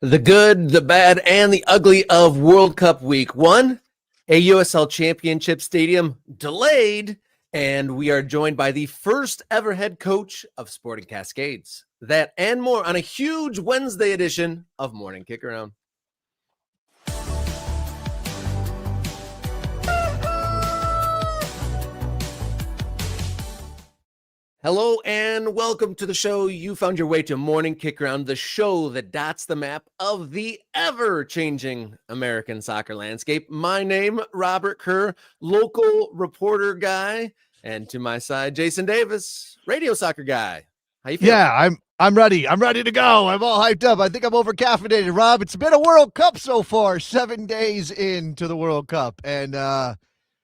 The good, the bad, and the ugly of World Cup Week 1, a USL Championship Stadium delayed, and we are joined by the first ever head coach of Sporting Cascades. That and more on a huge Wednesday edition of Morning Kick Around. Hello and welcome to the show. You found your way to Morning Kick Around, the show that dots the map of the ever-changing American soccer landscape. My name, Robert Kerr, local reporter guy, and to my side, Jason Davis, radio soccer guy. How you feeling? Yeah, I'm ready. I'm ready to go. I'm all hyped up. I think I'm over-caffeinated, Rob. It's been a World Cup so far, 7 days into the World Cup. And, man,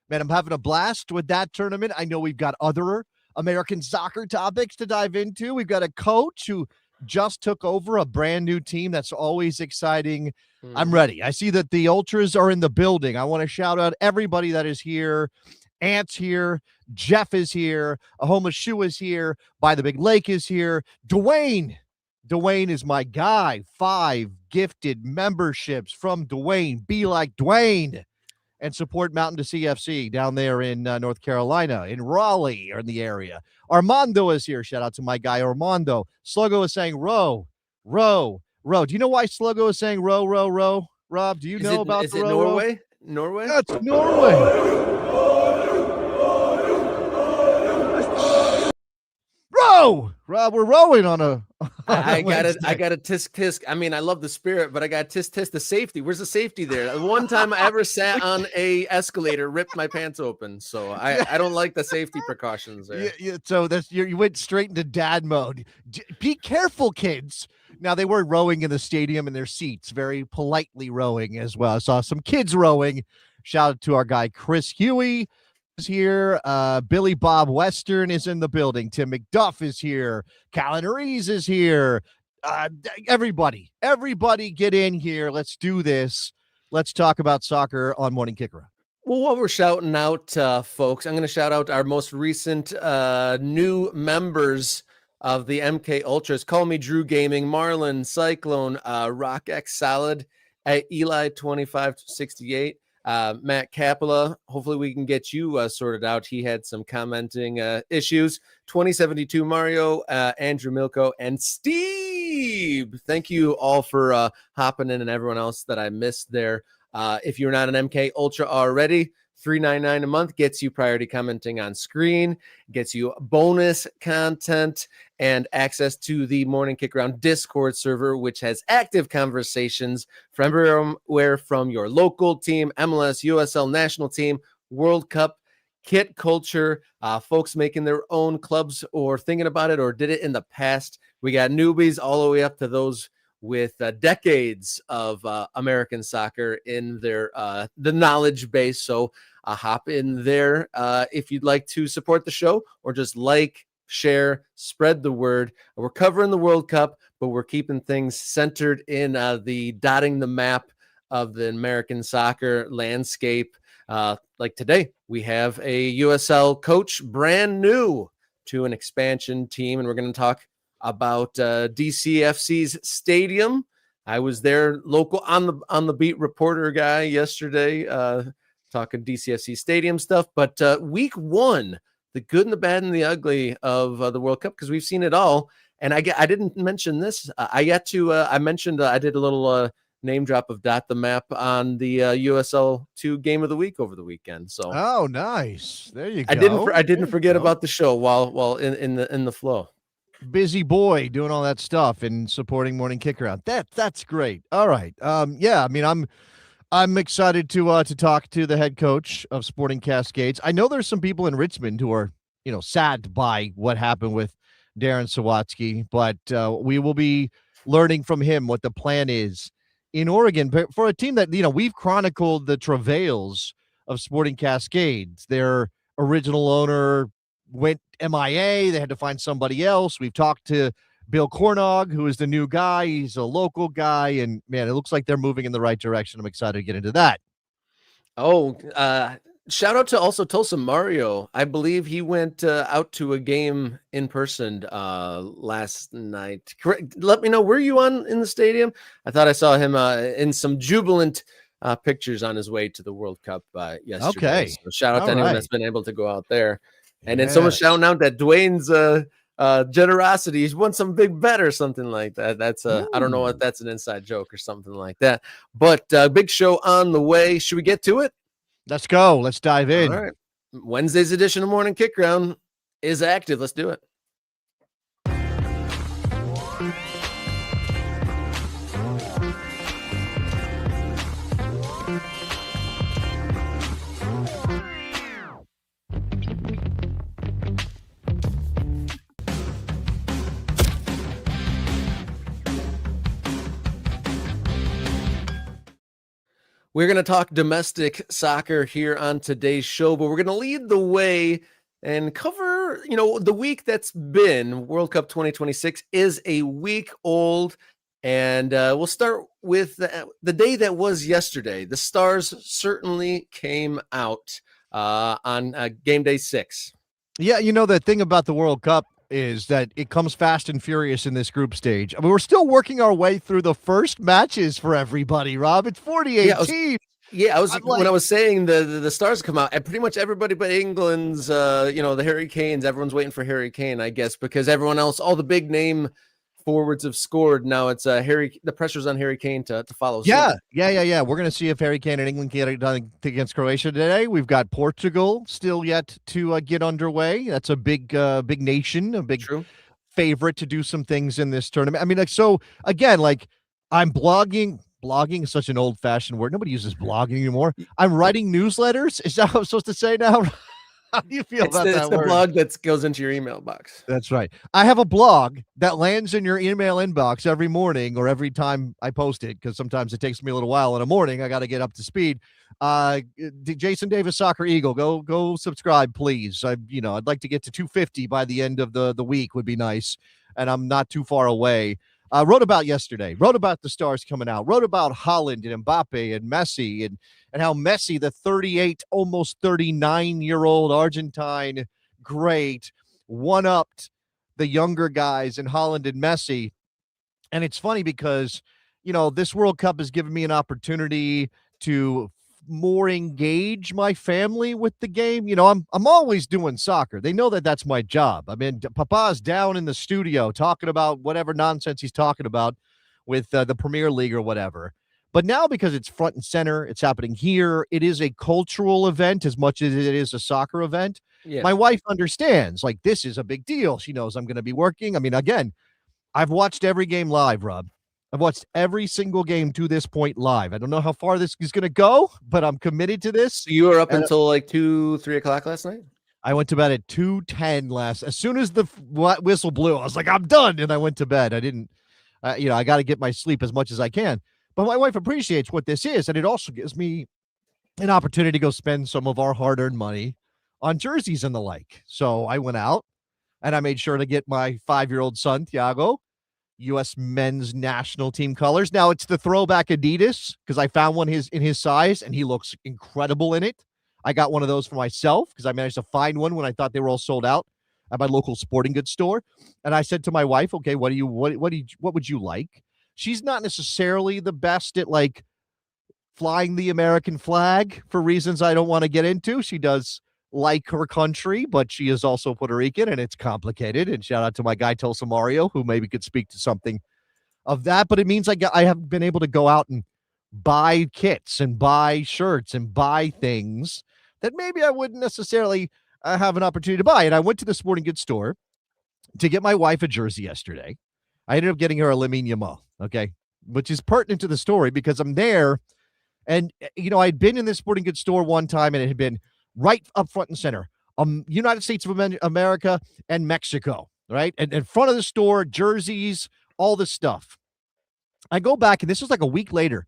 I'm having a blast with that tournament. I know we've got other American soccer topics to dive into. We've got a coach who just took over a brand new team. That's always exciting. I'm ready. I see that the Ultras are in the building. I want to shout out everybody that is here. Ant's here. Jeff is here. Ahoma Shu is here. By the Big Lake is here. Dwayne is my guy. 5 gifted memberships from Dwayne. Be like Dwayne. And support Mountain DCFC down there in North Carolina, in Raleigh, or in the area. Armando is here. Shout out to my guy, Armando. Sluggo is saying row, row, row. Do you know why Sluggo is saying row, row, row? Rob, do you know about the row? Is it Norway? Norway? That's Norway. Row! Rob, we're rowing on a I got a tisk. I mean, I love the spirit, but I got tisk the safety. Where's the safety there? The one time I ever sat on a escalator, ripped my pants open. So I don't like the safety precautions there. So that's you went straight into dad mode. Be careful, kids. Now they were rowing in the stadium in their seats, very politely rowing as well. I saw some kids rowing. Shout out to our guy Chris Huey is here. Billy Bob Western is in the building. Tim McDuff is here. Callan Rees is here. Everybody get in here. Let's do this. Let's talk about soccer on Morning Kick Around. Well, while we're shouting out folks, I'm going to shout out our most recent new members of the MK Ultras. Call Me Drew Gaming, Marlon, Cyclone, Rock X Solid, Eli 2568. Matt Capella, hopefully we can get you sorted out. He had some commenting issues. 2072 Mario, Andrew Milko, and Steve. Thank you all for hopping in, and everyone else that I missed there. If you're not an MK Ultra already, $3.99 a month gets you priority commenting on screen, gets you bonus content, and access to the Morning Kick Around Discord server, which has active conversations from everywhere from your local team, MLS, USL national team, World Cup, kit culture, folks making their own clubs or thinking about it or did it in the past. We got newbies all the way up to those with decades of American soccer in their the knowledge base. So hop in there if you'd like to support the show or just like, share, spread the word. We're covering the World Cup, but we're keeping things centered in the dotting the map of the American soccer landscape. Like today, we have a USL coach brand new to an expansion team, and we're going to talk about DCFC's stadium. I was there local on the beat reporter guy yesterday talking DCFC stadium stuff. But week 1, the good and the bad and the ugly of the World Cup, because we've seen it all. And I didn't mention this. I mentioned I did a little name drop of Dot the Map on the USL 2 Game of the Week over the weekend. So oh, nice. There you go. I didn't forget about the show while in the flow. Busy boy doing all that stuff and supporting Morning Kick Around. That's great. All right. Yeah, I mean, I'm excited to talk to the head coach of Sporting Cascades. I know there's some people in Richmond who are, sad by what happened with Darren Sawatzky, but we will be learning from him what the plan is in Oregon. But for a team that, we've chronicled the travails of Sporting Cascades. Their original owner went MIA. They had to find somebody else. We've talked to Bill Cornog, who is the new guy. He's a local guy, and man, it looks like they're moving in the right direction. I'm excited to get into that. Oh, Shout out to also Tulsa Mario. I believe he went out to a game in person last night. Correct. Let me know, were you in the stadium? I thought I saw him in some jubilant pictures on his way to the World Cup yesterday. Okay. So shout out All to anyone right. that's been able to go out there. And then someone Yes. shouting out that Dwayne's generosity. He's won some big bet or something like that. That's I don't know if that's an inside joke or something like that. But big show on the way. Should we get to it? Let's go. Let's dive in. All right. Wednesday's edition of Morning Kick Round is active. Let's do it. We're going to talk domestic soccer here on today's show, but we're going to lead the way and cover, the week that's been. World Cup 2026 is a week old, and we'll start with the day that was yesterday. The Stars certainly came out on game day 6. Yeah, the thing about the World Cup is that it comes fast and furious in this group stage. I mean, we're still working our way through the first matches for everybody, Rob. It's 48 teams. Yeah, when I was saying the Stars come out, and pretty much everybody but England's, the Harry Kanes, everyone's waiting for Harry Kane, I guess, because everyone else, all the big name forwards have scored. Now it's the pressure's on Harry Kane to follow. Yeah. We're going to see if Harry Kane and England get it done against Croatia today. We've got Portugal still yet to get underway. That's a big nation, a big favorite to do some things in this tournament. I mean, I'm blogging. Blogging is such an old-fashioned word. Nobody uses blogging anymore. I'm writing newsletters. Is that what I'm supposed to say now? How do you feel about that? It's the blog that goes into your email box. That's right. I have a blog that lands in your email inbox every morning or every time I post it, because sometimes it takes me a little while in the morning. I got to get up to speed. Jason Davis Soccer Eagle, go subscribe, please. I'd like to get to 250 by the end of the week would be nice, and I'm not too far away. Wrote about yesterday, wrote about the Stars coming out, wrote about Haaland and Mbappe and Messi and how Messi, the 38, almost 39-year-old Argentine great, one-upped the younger guys in Haaland and Messi. And it's funny because, this World Cup has given me an opportunity to more engage my family with the game. I'm always doing soccer. They know that that's my job. I mean, Papa's down in the studio talking about whatever nonsense he's talking about with the Premier League or whatever. But now, because it's front and center, it's happening here. It is a cultural event as much as it is a soccer event. Yeah. My wife understands, this is a big deal. She knows I'm going to be working. I mean, again, I've watched every game live, Rob. I've watched every single game to this point live. I don't know how far this is going to go, but I'm committed to this. So you were up until 2-3 o'clock last night? I went to bed at 2:10 as soon as the whistle blew, I was like, I'm done. And I went to bed. I didn't, I got to get my sleep as much as I can. But my wife appreciates what this is. And it also gives me an opportunity to go spend some of our hard-earned money on jerseys and the like. So I went out and I made sure to get my 5-year-old son, Thiago, U.S. men's national team colors. Now it's the throwback Adidas because I found one in his size and he looks incredible in it. I got one of those for myself because I managed to find one when I thought they were all sold out at my local sporting goods store. And I said to my wife, okay, what would you like? She's not necessarily the best at flying the American flag for reasons I don't want to get into. She does like her country, but she is also Puerto Rican, and it's complicated. And shout out to my guy Tulsa Mario, who maybe could speak to something of that. But it means I have been able to go out and buy kits and buy shirts and buy things that maybe I wouldn't necessarily have an opportunity to buy. And I went to the sporting goods store to get my wife a jersey yesterday. I ended up getting her a Lamine Yamal, okay, which is pertinent to the story because I'm there. And, I'd been in this sporting goods store one time and it had been right up front and center, United States of America and Mexico, right? And in front of the store, jerseys, all this stuff. I go back, and this was a week later,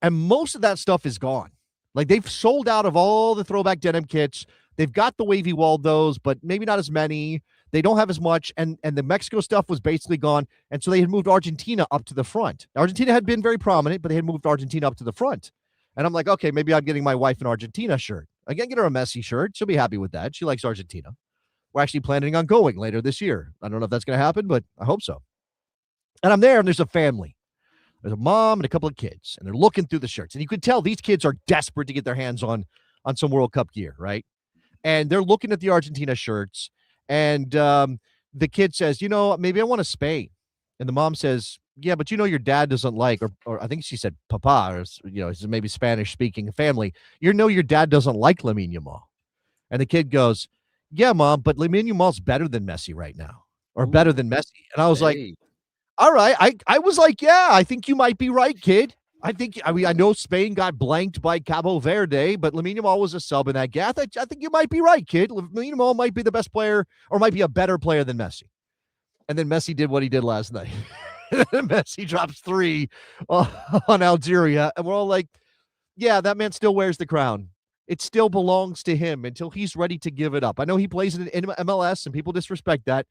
and most of that stuff is gone. They've sold out of all the throwback denim kits. They've got the wavy Waldos, but maybe not as many. They don't have as much, and the Mexico stuff was basically gone, and so they had moved Argentina up to the front. Argentina had been very prominent, but they had moved Argentina up to the front. And I'm like, okay, maybe I'm getting my wife an Argentina shirt. I can get her a Messi shirt. She'll be happy with that. She likes Argentina. We're actually planning on going later this year. I don't know if that's going to happen, but I hope so. And I'm there, and there's a family. There's a mom and a couple of kids, and they're looking through the shirts. And you could tell these kids are desperate to get their hands on some World Cup gear, right? And they're looking at the Argentina shirts, and the kid says, maybe I want a Spain. And the mom says, yeah, but your dad doesn't like, or I think she said papa, or, it's maybe Spanish-speaking family. Your dad doesn't like Lamine Yamal. And the kid goes, yeah, Mom, but Lamine Yamal's better than Messi right now, or better than Messi. And I was like, all right. I was like, yeah, I think you might be right, kid. I know Spain got blanked by Cabo Verde, but Lamine Yamal was a sub in that game. I think you might be right, kid. Lamine Yamal might be the best player, or might be a better player than Messi. And then Messi did what he did last night. Messi drops 3 on Algeria, and we're all like, yeah, that man still wears the crown. It still belongs to him until he's ready to give it up. I know he plays in MLS, and people disrespect that,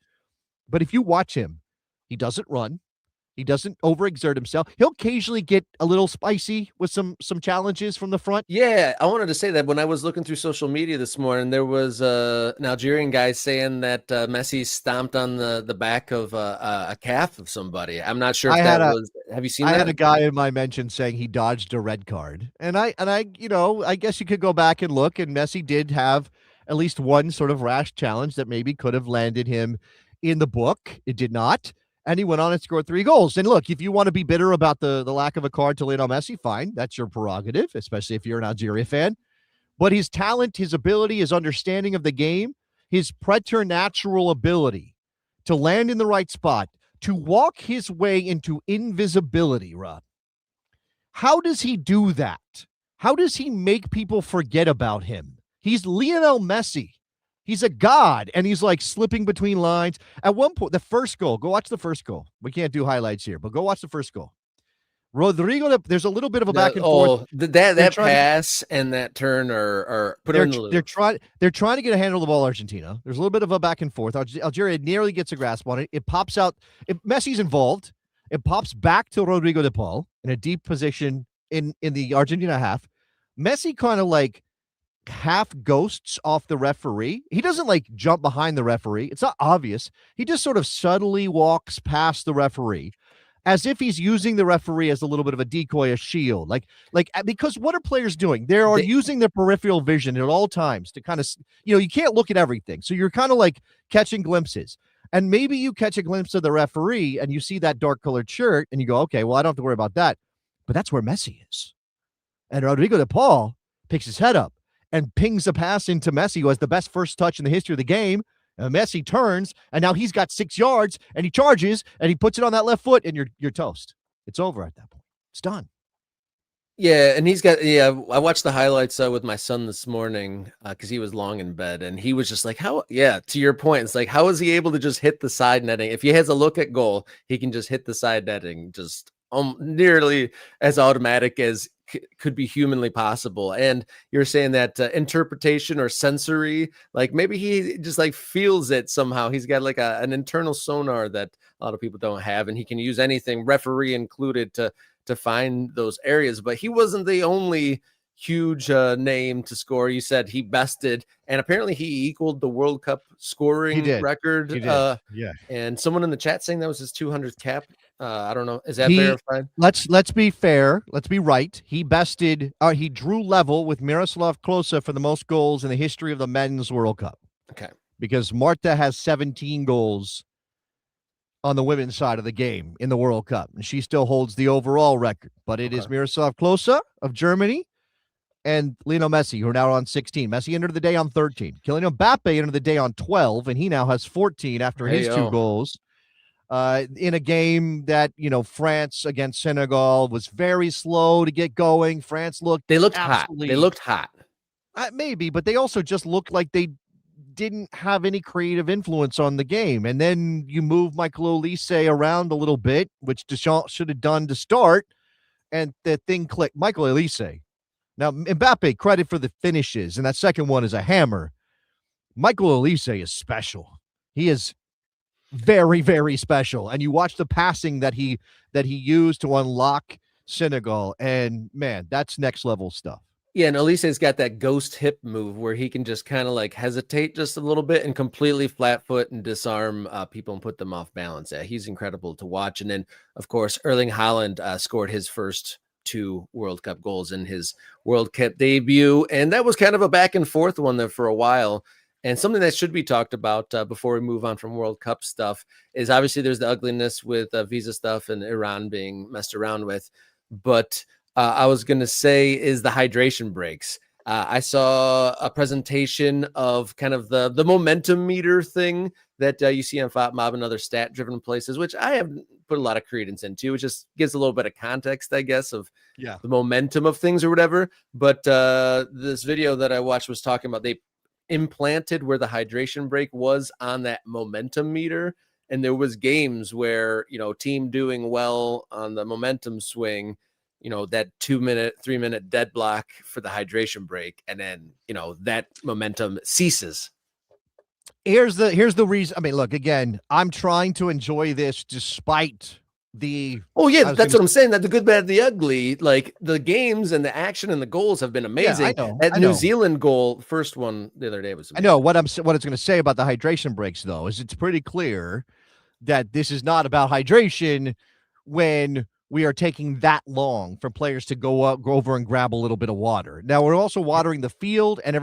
but if you watch him, he doesn't run. He doesn't overexert himself. He'll occasionally get a little spicy with some challenges from the front. Yeah, I wanted to say that when I was looking through social media this morning, there was an Algerian guy saying that Messi stomped on the back of a calf of somebody. I'm not sure if have you seen that? I had a guy in my mention saying he dodged a red card. And I I guess you could go back and look, and Messi did have at least one sort of rash challenge that maybe could have landed him in the book. It did not. And he went on and scored 3 goals. And look, if you want to be bitter about the lack of a card to Lionel Messi, fine. That's your prerogative, especially if you're an Algeria fan. But his talent, his ability, his understanding of the game, his preternatural ability to land in the right spot, to walk his way into invisibility, Rob. How does he do that? How does he make people forget about him? He's Lionel Messi. He's a god, and he's like slipping between lines. At one point, the first goal, go watch the first goal. We can't do highlights here, but go watch the first goal. Rodrigo, there's a little bit of a back and forth. That pass and that turn are put in the loop. They're trying to get a handle of the ball, Argentina. There's a little bit of a back and forth. Algeria nearly gets a grasp on it. It pops out. Messi's involved. It pops back to Rodrigo de Paul in a deep position in the Argentina half. Messi kind of like half ghosts off the referee. He doesn't like jump behind the referee. It's not obvious. He just sort of subtly walks past the referee as if he's using the referee as a little bit of a decoy, a shield. Like because what are players doing? They are using their peripheral vision at all times to kind of, you can't look at everything. So you're kind of like catching glimpses. And maybe you catch a glimpse of the referee and you see that dark colored shirt and you go, okay, well, I don't have to worry about that. But that's where Messi is. And Rodrigo de Paul picks his head up and pings a pass into Messi, who has the best first touch in the history of the game. And Messi turns, and now he's got 6 yards, and he charges, and he puts it on that left foot, and you're toast. It's over at that point. It's done. Yeah, and I watched the highlights with my son this morning because he was long in bed, and he was just like, to your point, it's like, how is he able to just hit the side netting? If he has a look at goal, he can just hit the side netting just nearly as automatic as could be humanly possible. And you're saying that interpretation or sensory, like maybe he just like feels it somehow. He's got like an internal sonar that a lot of people don't have, and he can use anything, referee included, to find those areas. But he wasn't the only huge name to score. You said he bested, and apparently he equaled the World Cup scoring record. Yeah. And someone in the chat saying that was his 200th cap. I don't know. Is that verified? Let's be fair. Let's be right. He bested. He drew level with Miroslav Klose for the most goals in the history of the Men's World Cup. Okay. Because Marta has 17 goals on the women's side of the game in the World Cup, and she still holds the overall record. But it is Miroslav Klose of Germany and Lionel Messi, who are now on 16. Messi entered the day on 13. Kylian Mbappe entered the day on 12, and he now has 14 after his 2 goals. In a game that, France against Senegal was very slow to get going. France looked hot. They looked hot. Maybe, but they also just looked like they didn't have any creative influence on the game. And then you move Michael Olise around a little bit, which Deschamps should have done to start, and the thing clicked. Michael Olise. Now, Mbappe, credit for the finishes, and that second one is a hammer. Michael Olise is special. He is very, very special. And you watch the passing that he used to unlock Senegal, and man, that's next level stuff. Yeah, and Elise's got that ghost hip move where he can just kind of like hesitate just a little bit and completely flat foot and disarm people and put them off balance. Yeah, he's incredible to watch. And then, of course, Erling Haaland scored his first 2 World Cup goals in his World Cup debut. And that was kind of a back and forth one there for a while. And something that should be talked about before we move on from World Cup stuff is obviously there's the ugliness with visa stuff and Iran being messed around with. But I was going to say is the hydration breaks. I saw a presentation of kind of the momentum meter thing that you see on FOTMob and other stat-driven places, which I haven't put a lot of credence into. It just gives a little bit of context, I guess, of the momentum of things or whatever. But this video that I watched was talking about they implanted where the hydration break was on that momentum meter. And there was games where, team doing well on the momentum swing, that 2-minute, 3-minute dead block for the hydration break. And then, that momentum ceases. Here's the reason. I mean, look, again, I'm trying to enjoy this despite the. Oh, yeah, that's what I'm saying. That the good, bad, the ugly, like the games and the action and the goals have been amazing. Yeah, that New Zealand goal, first one the other day was amazing. I know what it's going to say about the hydration breaks, though, is it's pretty clear that this is not about hydration when we are taking that long for players to go over and grab a little bit of water. Now, we're also watering the field, and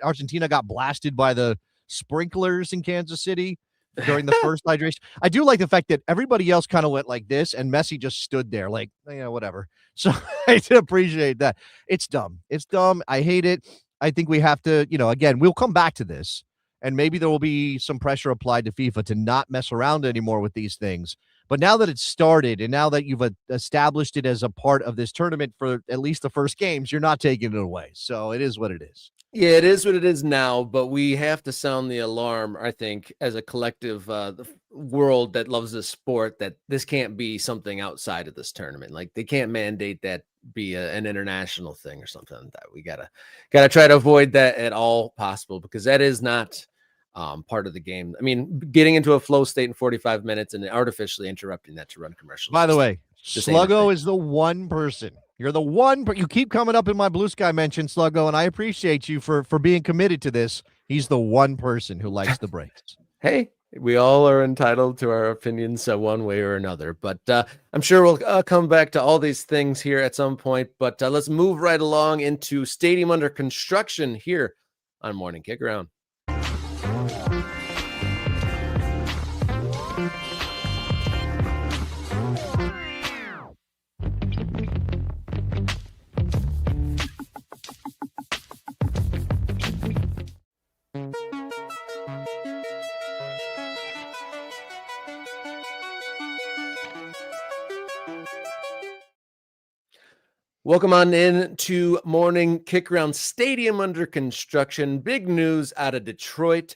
Argentina got blasted by the sprinklers in Kansas City during the first hydration. I do like the fact that everybody else kind of went like this, and Messi just stood there like, whatever. So I did appreciate that. It's dumb. It's dumb. I hate it. I think we have to, again, we'll come back to this, and maybe there will be some pressure applied to FIFA to not mess around anymore with these things. But now that it's started and now that you've established it as a part of this tournament for at least the first games, you're not taking it away. So it is what it is. Yeah, it is what it is now, but we have to sound the alarm, I think, as a collective the world that loves this sport, that this can't be something outside of this tournament. Like they can't mandate that be an international thing or something like that. We gotta try to avoid that at all possible, because that is not part of the game. I mean, getting into a flow state in 45 minutes and artificially interrupting that to run commercials. By the way, Sluggo is the one person. You're the one, but you keep coming up in my Blue Sky mention, Sluggo, and I appreciate you for being committed to this. He's the one person who likes the breaks. Hey, we all are entitled to our opinions one way or another, but I'm sure we'll come back to all these things here at some point. But let's move right along into stadium under construction here on Morning Kick Around. Welcome on in to Morning Kick Around. Stadium under construction. Big news out of Detroit.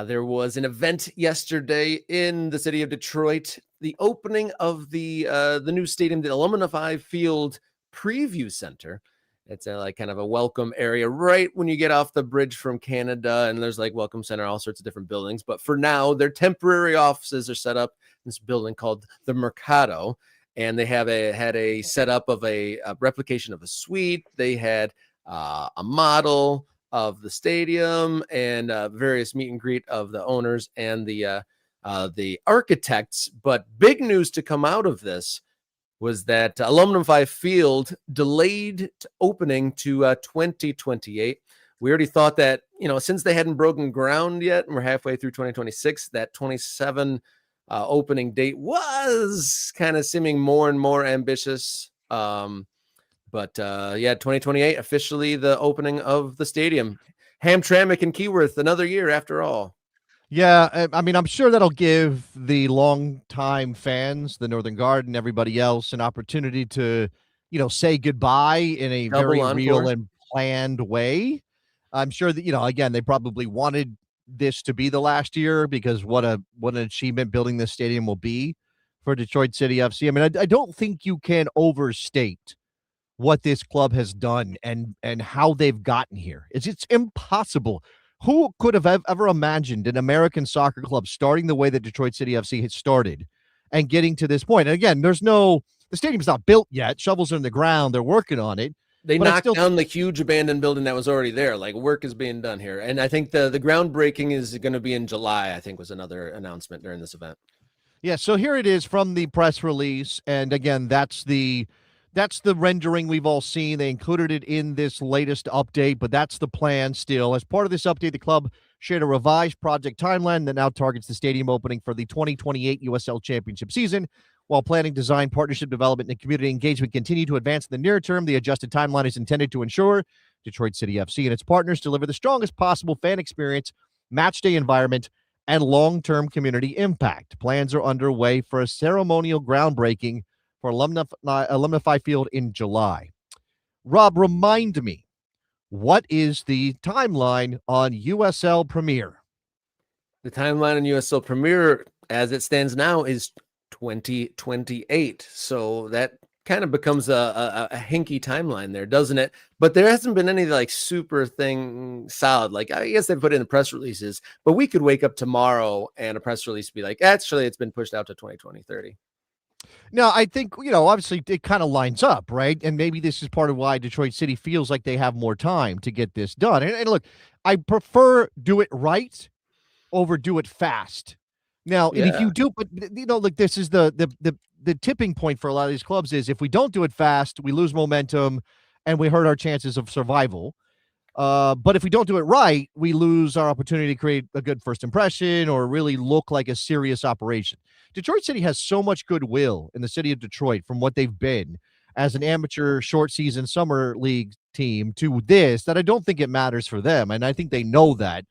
There was an event yesterday in the city of Detroit, the opening of the new stadium, the Alumni Field Preview Center. It's like kind of a welcome area right when you get off the bridge from Canada, and there's like welcome center, all sorts of different buildings. But for now, their temporary offices are set up in this building called the Mercado. And they had a setup of a replication of a suite. They had a model of the stadium and various meet and greet of the owners and the architects. But big news to come out of this was that Alumni Field delayed opening to 2028. We already thought that, since they hadn't broken ground yet, and we're halfway through 2026, that 27 opening date was kind of seeming more and more ambitious. But 2028 officially the opening of the stadium. Hamtramck and Keyworth, another year after all. Yeah, I mean, I'm sure that'll give the longtime fans, the Northern Guard and everybody else, an opportunity to, say goodbye in a very real and planned way. I'm sure that, again, they probably wanted this to be the last year, because what an achievement building this stadium will be for Detroit City FC. I mean, I don't think you can overstate what this club has done and how they've gotten here. It's impossible. Who could have ever imagined an American soccer club starting the way that Detroit City FC has started and getting to this point? And again, the stadium's not built yet. Shovels are in the ground. They're working on it. They But I knocked still down the huge abandoned building that was already there. Like, work is being done here. And I think the groundbreaking is going to be in July, I think was another announcement during this event. Yeah, so here it is from the press release, and again, that's the rendering we've all seen. They included it in this latest update, but that's the plan still. As part of this update, the club shared a revised project timeline that now targets the stadium opening for the 2028 USL Championship season. While planning, design, partnership development, and community engagement continue to advance in the near term, the adjusted timeline is intended to ensure Detroit City FC and its partners deliver the strongest possible fan experience, match day environment, and long-term community impact. Plans are underway for a ceremonial groundbreaking for Alumni Field in July. Rob, remind me, what is the timeline on USL Premier? The timeline in USL Premier, as it stands now, is 2028. So that kind of becomes a hinky timeline there, doesn't it? But there hasn't been any like super thing solid. Like, I guess they put in the press releases, but we could wake up tomorrow and a press release be like, actually, it's been pushed out to 2020-30. Now, I think, obviously it kind of lines up, right? And maybe this is part of why Detroit City feels like they have more time to get this done. And look, I prefer do it right over do it fast. Now, and if Yeah. you do, but look, this is the tipping point for a lot of these clubs is if we don't do it fast, we lose momentum and we hurt our chances of survival. But if we don't do it right, we lose our opportunity to create a good first impression or really look like a serious operation. Detroit City has so much goodwill in the city of Detroit from what they've been as an amateur short season summer league team to this that I don't think it matters for them. And I think they know that.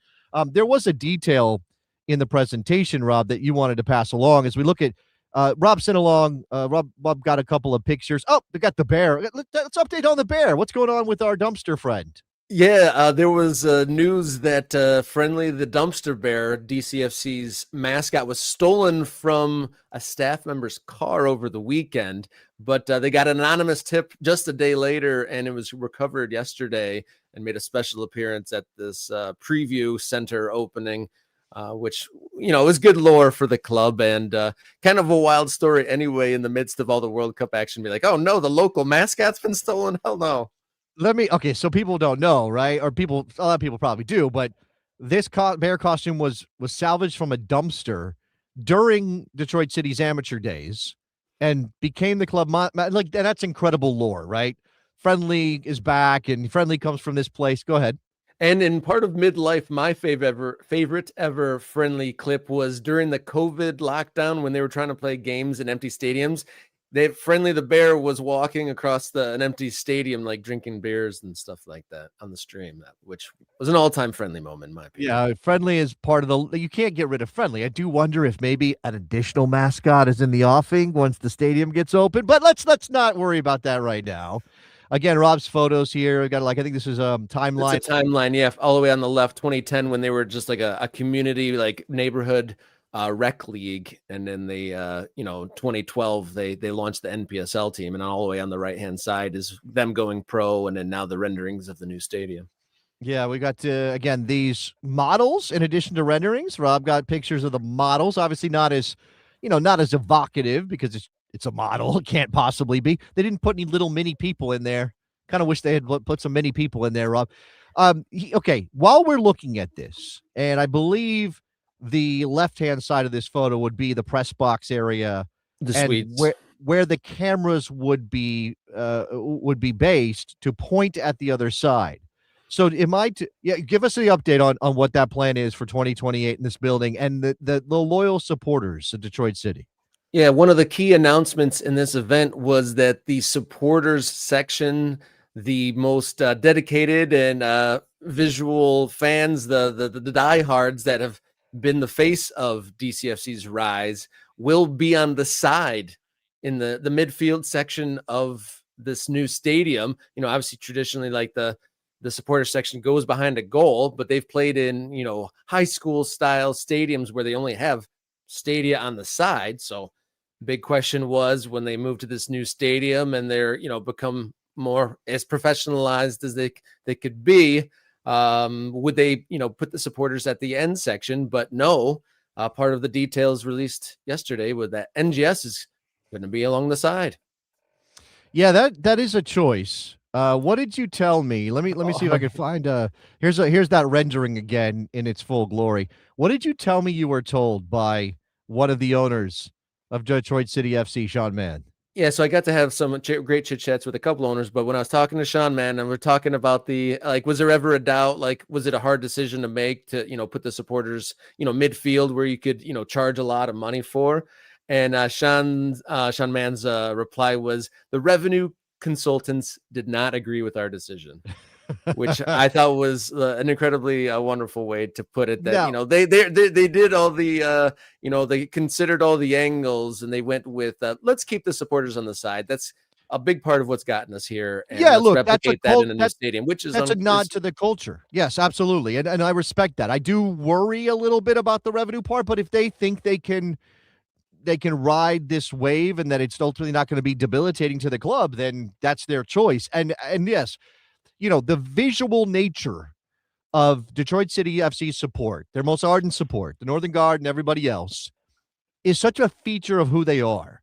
There was a detail in the presentation, Rob, that you wanted to pass along as we look at Rob sent along. Rob got a couple of pictures. Oh, they got the bear. Let's update on the bear. What's going on with our dumpster friend? Yeah, there was news that Friendly the Dumpster Bear, DCFC's mascot, was stolen from a staff member's car over the weekend. But they got an anonymous tip just a day later, and it was recovered yesterday and made a special appearance at this preview center opening, which, is good lore for the club and kind of a wild story anyway in the midst of all the World Cup action. Be like, oh, no, the local mascot's been stolen? Hell no. Okay, so people don't know, right? Or a lot of people probably do, but this bear costume was salvaged from a dumpster during Detroit City's amateur days and became the club. And that's incredible lore, right? Friendly is back, and Friendly comes from this place. Go ahead. And in part of midlife, my favorite ever Friendly clip was during the COVID lockdown when they were trying to play games in empty stadiums. Friendly the bear was walking across an empty stadium, like drinking beers and stuff like that on the stream, which was an all-time Friendly moment in my opinion. Yeah, Friendly is part of you can't get rid of Friendly. I do wonder if maybe an additional mascot is in the offing once the stadium gets open, but let's not worry about that right now. Again, Rob's photos here. We got I think this is a timeline. It's a timeline, yeah, all the way on the left, 2010 when they were just like a community, like neighborhood rec league, and then they 2012 they launched the NPSL team, and all the way on the right hand side is them going pro, and then now the renderings of the new stadium. Yeah, we got again these models in addition to renderings. Rob got pictures of the models, obviously not as evocative because it's a model. It can't possibly be. They didn't put any little mini people in there. Kind of wish they had put some mini people in there, Rob. Okay, while we're looking at this, and I believe the left-hand side of this photo would be the press box area, The and suites. where the cameras would be based to point at the other side. So give us the update on what that plan is for 2028 in this building and the loyal supporters of Detroit City. Yeah, one of the key announcements in this event was that the supporters section, the most dedicated and visual fans, the diehards that have been the face of DCFC's rise, will be on the side in the midfield section of this new stadium. Obviously traditionally, like the supporter section goes behind a goal, but they've played in, high school style stadiums where they only have stadia on the side. So big question was when they moved to this new stadium and they're, become more as professionalized as they could be, would they, put the supporters at the end section? But no, part of the details released yesterday was that NGS is going to be along the side. Yeah, that is a choice. What did you tell me? Let me see if I can find here's that rendering again in its full glory. What did you tell me you were told by one of the owners of Detroit City FC, Sean Mann? Yeah, so I got to have some great chit chats with a couple owners, but when I was talking to Sean, man, and we're talking about the like, was there ever a doubt? Like, was it a hard decision to make to put the supporters midfield where you could charge a lot of money for? And Sean Mann's reply was the revenue consultants did not agree with our decision, which I thought was an incredibly wonderful way to put it. That No. they did all the they considered all the angles and they went with let's keep the supporters on the side. That's a big part of what's gotten us here, and Yeah, let's look, that's a replicate that in a new stadium, which is that's a nod to the culture. Yes, absolutely. And I respect that. I do worry a little bit about the revenue part, but if they think they can ride this wave and that it's ultimately not going to be debilitating to the club, then that's their choice. And yes, the visual nature of Detroit City FC support, their most ardent support, the Northern Guard and everybody else, is such a feature of who they are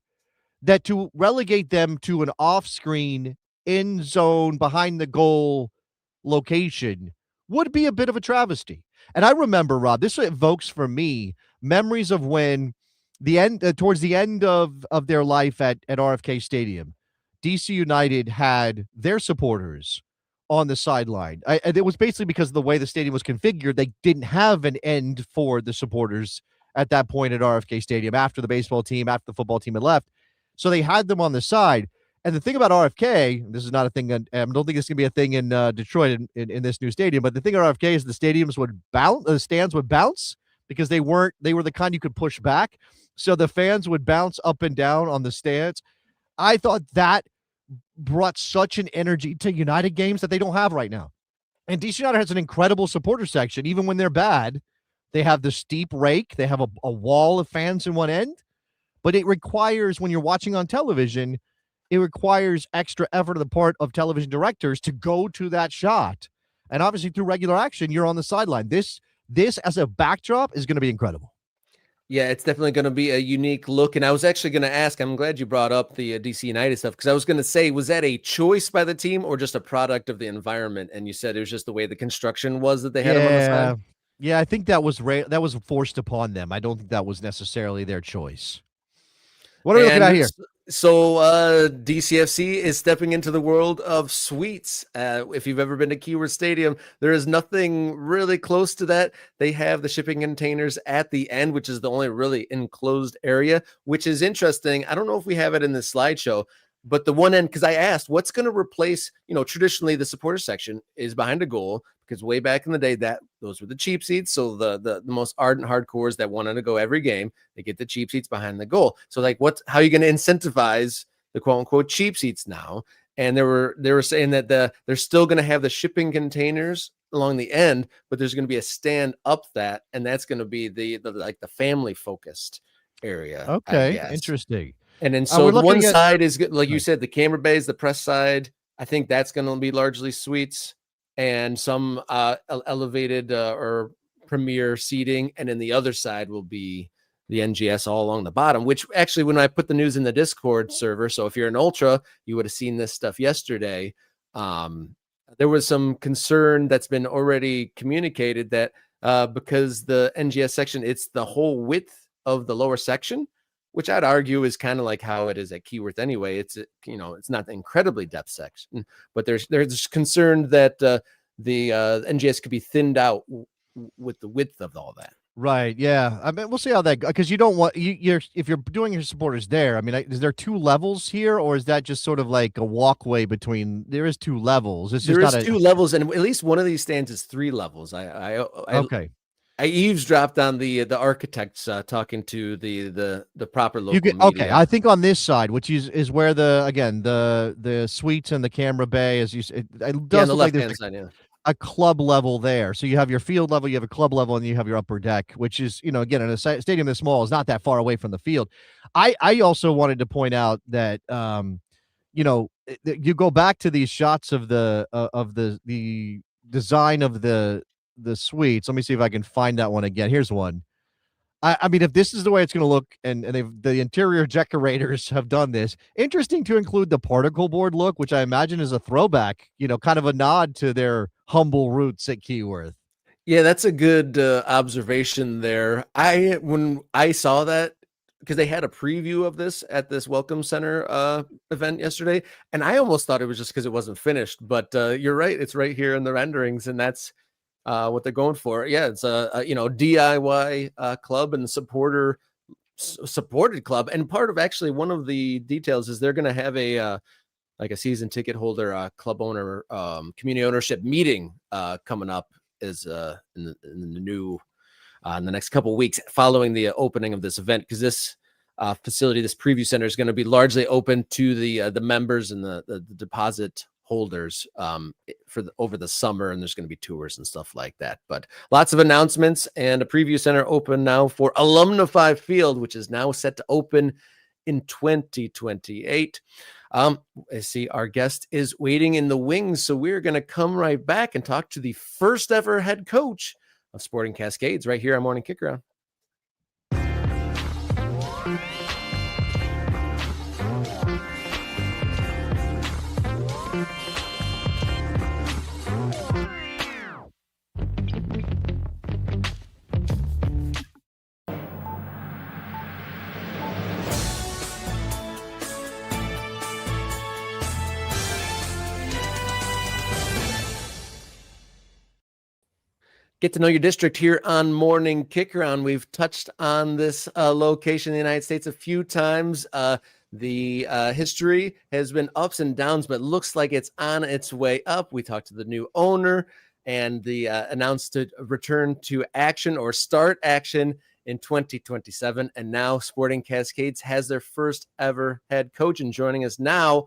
that to relegate them to an off-screen, in zone, behind the goal location would be a bit of a travesty. And I remember, Rob, this evokes for me memories of when towards the end of their life at RFK Stadium, DC United had their supporters on the sideline. And it was basically because of the way the stadium was configured. They didn't have an end for the supporters at that point at RFK Stadium after the baseball team, after the football team had left. So they had them on the side. And the thing about RFK, this is not a thing, I don't think it's going to be a thing in Detroit in this new stadium, but the thing about RFK is the stands would bounce because they were the kind you could push back. So the fans would bounce up and down on the stands. I thought that brought such an energy to United games that they don't have right now. And DC United has an incredible supporter section. Even when they're bad, they have the steep rake. They have a wall of fans in one end. But it requires, when you're watching on television, it requires extra effort on the part of television directors to go to that shot. And obviously through regular action, you're on the sideline. This as a backdrop is going to be incredible. Yeah, it's definitely going to be a unique look. And I was actually going to ask, I'm glad you brought up the DC United stuff, because I was going to say, was that a choice by the team or just a product of the environment? And you said it was just the way the construction was that they had them on the side. Yeah, I think that was forced upon them. I don't think that was necessarily their choice. What are we looking at here? So DCFC is stepping into the world of suites. If you've ever been to Keyword Stadium, there is nothing really close to that. They have the shipping containers at the end, which is the only really enclosed area, which is interesting. I don't know if we have it in this slideshow, but the one end, because I asked, what's going to replace, traditionally the supporter section is behind a goal, because way back in the day, those were the cheap seats. So the most ardent hardcores that wanted to go every game, they get the cheap seats behind the goal. So like, how are you going to incentivize the quote unquote cheap seats now? And they were saying that they're still going to have the shipping containers along the end, but there's going to be a stand up that, and that's going to be the family focused area. Okay, interesting. And then so one side is good, like you said, the camera bays, the press side. I think that's going to be largely suites and some elevated or premier seating, and then the other side will be the NGS all along the bottom. Which actually, when I put the news in the Discord server, so if you're an ultra, you would have seen this stuff yesterday. There was some concern that's been already communicated that because the NGS section, it's the whole width of the lower section, which I'd argue is kind of like how it is at Keyworth anyway. It's it's not the incredibly depth section, but there's concern that the NGS could be thinned out with the width of all that. Right. Yeah. I mean, we'll see how that goes, because you don't want if you're doing your supporters there. I mean, is there two levels here, or is that just sort of like a walkway between? There is two levels. It's just there is two levels, and at least one of these stands is 3 levels. Okay. I eavesdropped on the architects talking to the proper local media. Okay, I think on this side, which is where the suites and the camera bay, as you said, it does look like there's a club level there. So you have your field level, you have a club level, and you have your upper deck, which is, again, in a stadium this small, is not that far away from the field. I also wanted to point out that you go back to these shots of the design of the suites. Let me see if I can find that one again. Here's one. I mean, if this is the way it's going to look, and the interior decorators have done this, interesting to include the particle board look, which I imagine is a throwback, kind of a nod to their humble roots at Keyworth. Yeah, that's a good observation there. When I saw that, because they had a preview of this at this Welcome Center event yesterday, and I almost thought it was just because it wasn't finished. But you're right; it's right here in the renderings, and that's what they're going for. Yeah, it's a DIY club and supported club, and part of actually one of the details is they're going to have a like a season ticket holder, club owner, community ownership meeting coming up is in the new in the next couple of weeks following the opening of this event, because this facility, this preview center, is going to be largely open to the members and the deposit holders over the summer, and there's going to be tours and stuff like that. But lots of announcements, and a preview center open now for Alumnify Field, which is now set to open in 2028. I see our guest is waiting in the wings, so we're going to come right back and talk to the first ever head coach of Sporting Cascades right here on Morning Kickaround. Get to know your district here on Morning Kickaround. We've touched on this location in the United States a few times. The history has been ups and downs, but looks like it's on its way up. We talked to the new owner, and the announced to return to action or start action in 2027. And now Sporting Cascades has their first ever head coach. And joining us now,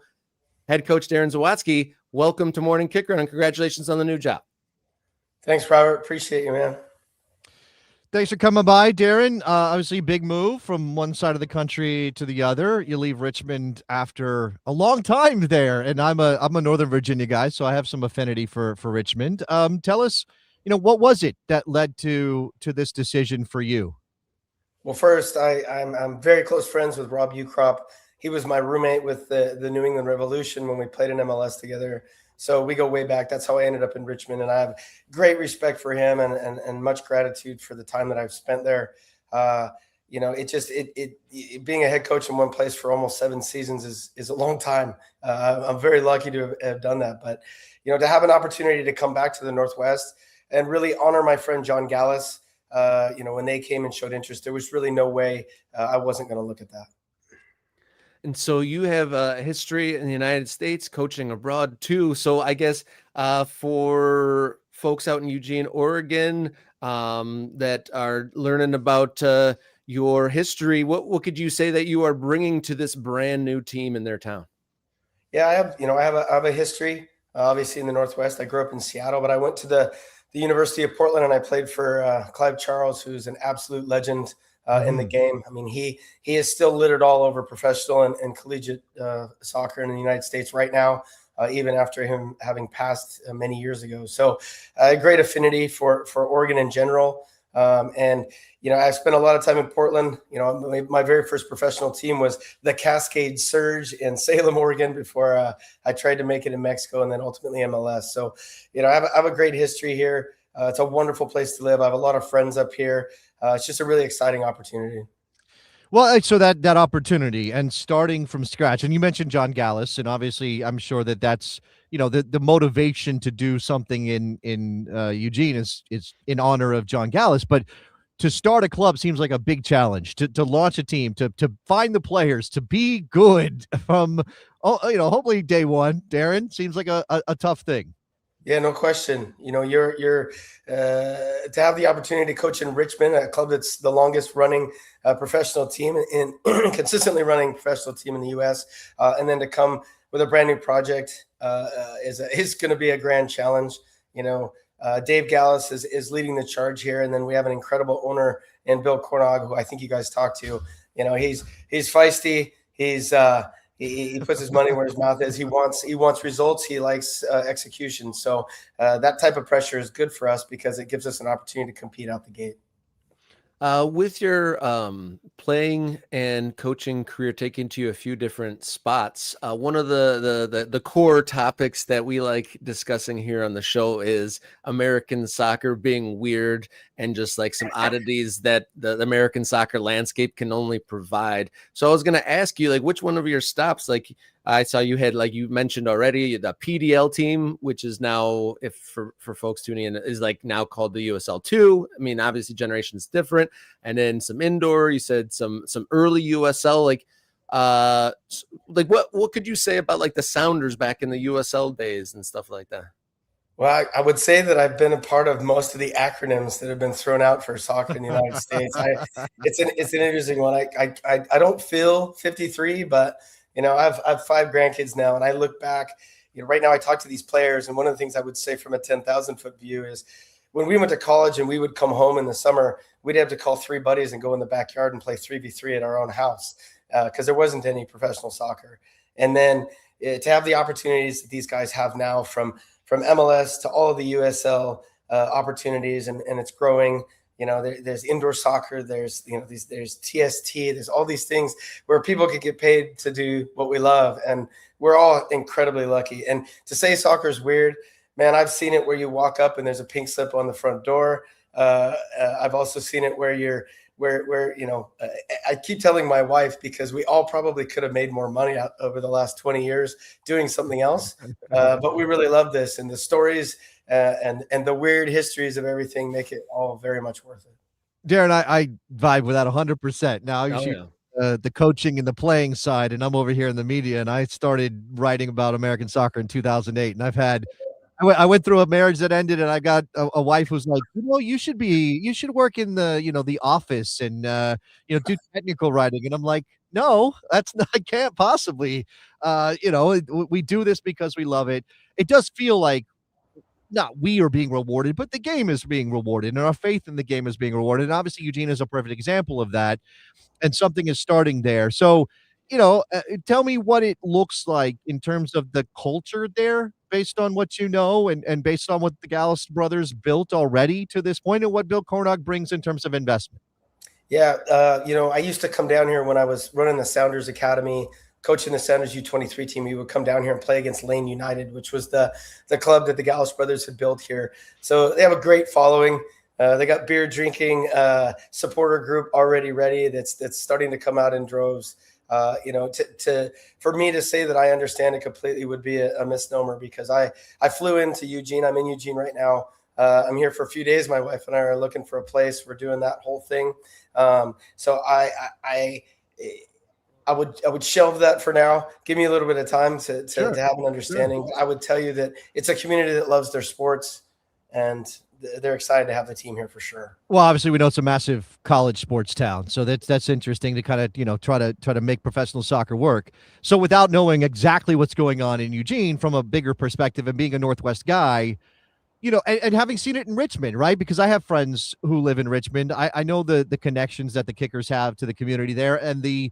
head coach Darren Sawatzky. Welcome to Morning Kickaround, and congratulations on the new job. Thanks, Robert. Appreciate you, man. Thanks for coming by, Darren. Obviously, big move from one side of the country to the other. You leave Richmond after a long time there, and I'm a Northern Virginia guy, so I have some affinity for Richmond. Tell us, what was it that led to this decision for you? Well, first, I'm very close friends with Rob Ukrop. He was my roommate with the New England Revolution when we played in MLS together. So we go way back. That's how I ended up in Richmond, and I have great respect for him and much gratitude for the time that I've spent there. Being a head coach in one place for almost 7 seasons is a long time. I'm very lucky to have done that. But, to have an opportunity to come back to the Northwest and really honor my friend John Gallus, when they came and showed interest, there was really no way I wasn't going to look at that. And so you have a history in the United States, coaching abroad too. So I guess for folks out in Eugene, Oregon, that are learning about your history, what could you say that you are bringing to this brand new team in their town? Yeah, I have a history, obviously in the Northwest. I grew up in Seattle, but I went to the University of Portland, and I played for Clive Charles, who's an absolute legend in the game. I mean, he is still littered all over professional and collegiate soccer in the United States right now, even after him having passed many years ago. So a great affinity for Oregon in general. I spent a lot of time in Portland. My very first professional team was the Cascades Surge in Salem, Oregon, before I tried to make it in Mexico and then ultimately MLS. So, I have a great history here. It's a wonderful place to live. I have a lot of friends up here. It's just a really exciting opportunity. Well, so that opportunity and starting from scratch, and you mentioned John Gallus, and obviously I'm sure that's the motivation to do something in Eugene is in honor of John Gallus, but to start a club seems like a big challenge. To launch a team, to find the players, to be good from hopefully day one. Darren, seems like a tough thing. Yeah, no question. You're to have the opportunity to coach in Richmond, a club that's the longest running professional team and consistently running professional team in the U.S., and then to come with a brand new project is going to be a grand challenge. Dave Gallus is leading the charge here, and then we have an incredible owner in Bill Cornog, who I think you guys talked to. He's feisty. He puts his money where his mouth is. He wants results. He likes execution. So that type of pressure is good for us because it gives us an opportunity to compete out the gate. With your playing and coaching career taking to a few different spots, one of the core topics that we like discussing here on the show is American soccer being weird and just like some oddities that the American soccer landscape can only provide. So I was going to ask you, like, which one of your stops, like I saw you had, like you mentioned already, the PDL team, which is now, if for folks tuning in, is like now called the USL 2. I mean, obviously generation's different. And then some indoor, you said some early USL, like what could you say about like the Sounders back in the USL days and stuff like that? Well, I would say that I've been a part of most of the acronyms that have been thrown out for soccer in the United States. It's an interesting one. I don't feel 53, but I have 5 grandkids now, and I look back. Right now I talk to these players, and one of the things I would say from a 10,000-foot view is when we went to college and we would come home in the summer, we'd have to call 3 buddies and go in the backyard and play 3v3 at our own house because there wasn't any professional soccer. And then to have the opportunities that these guys have now from MLS to all of the USL opportunities, and it's growing. There's indoor soccer, there's TST, there's all these things where people could get paid to do what we love, and we're all incredibly lucky. And to say soccer is weird, man, I've seen it where you walk up and there's a pink slip on the front door. I've also seen it where I keep telling my wife, because we all probably could have made more money over the last 20 years doing something else, but we really love this, and the stories and the weird histories of everything make it all very much worth it. Darren, I vibe with that 100%. Now, the coaching and the playing side, and I'm over here in the media, and I started writing about American soccer in 2008, and I went through a marriage that ended, and I got a wife who's like, you should work in the office and do technical writing, and I'm like, no, I can't possibly. We do this because we love it. It does feel like not we are being rewarded, but the game is being rewarded, and our faith in the game is being rewarded. And obviously, Eugene is a perfect example of that, and something is starting there. So, tell me what it looks like in terms of the culture there, based on what you know, and based on what the Gallus brothers built already to this point, and what Bill Cornog brings in terms of investment. Yeah, I used to come down here when I was running the Sounders Academy, coaching the Sounders U23 team. We would come down here and play against Lane United, which was the club that the Gallus brothers had built here. So they have a great following. They got beer drinking supporter group already ready. That's starting to come out in droves. For me to say that I understand it completely would be a misnomer, because I flew into Eugene. I'm in Eugene right now. I'm here for a few days. My wife and I are looking for a place. We're doing that whole thing. So I would shelve that for now. Give me a little bit of time to have an understanding. Sure. I would tell you that it's a community that loves their sports, and they're excited to have the team here for sure. Well, obviously we know it's a massive college sports town, so that's interesting to kind of try to make professional soccer work. So without knowing exactly what's going on in Eugene from a bigger perspective, and being a Northwest guy, and having seen it in Richmond, right? Because I have friends who live in Richmond. I know the connections that the Kickers have to the community there, and the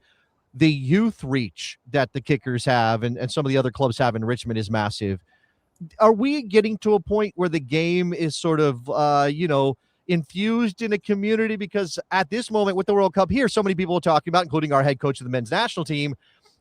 youth reach that the Kickers have and some of the other clubs have in Richmond is massive. Are we getting to a point where the game is sort of, infused in a community? Because at this moment with the World Cup here, so many people are talking about, including our head coach of the men's national team,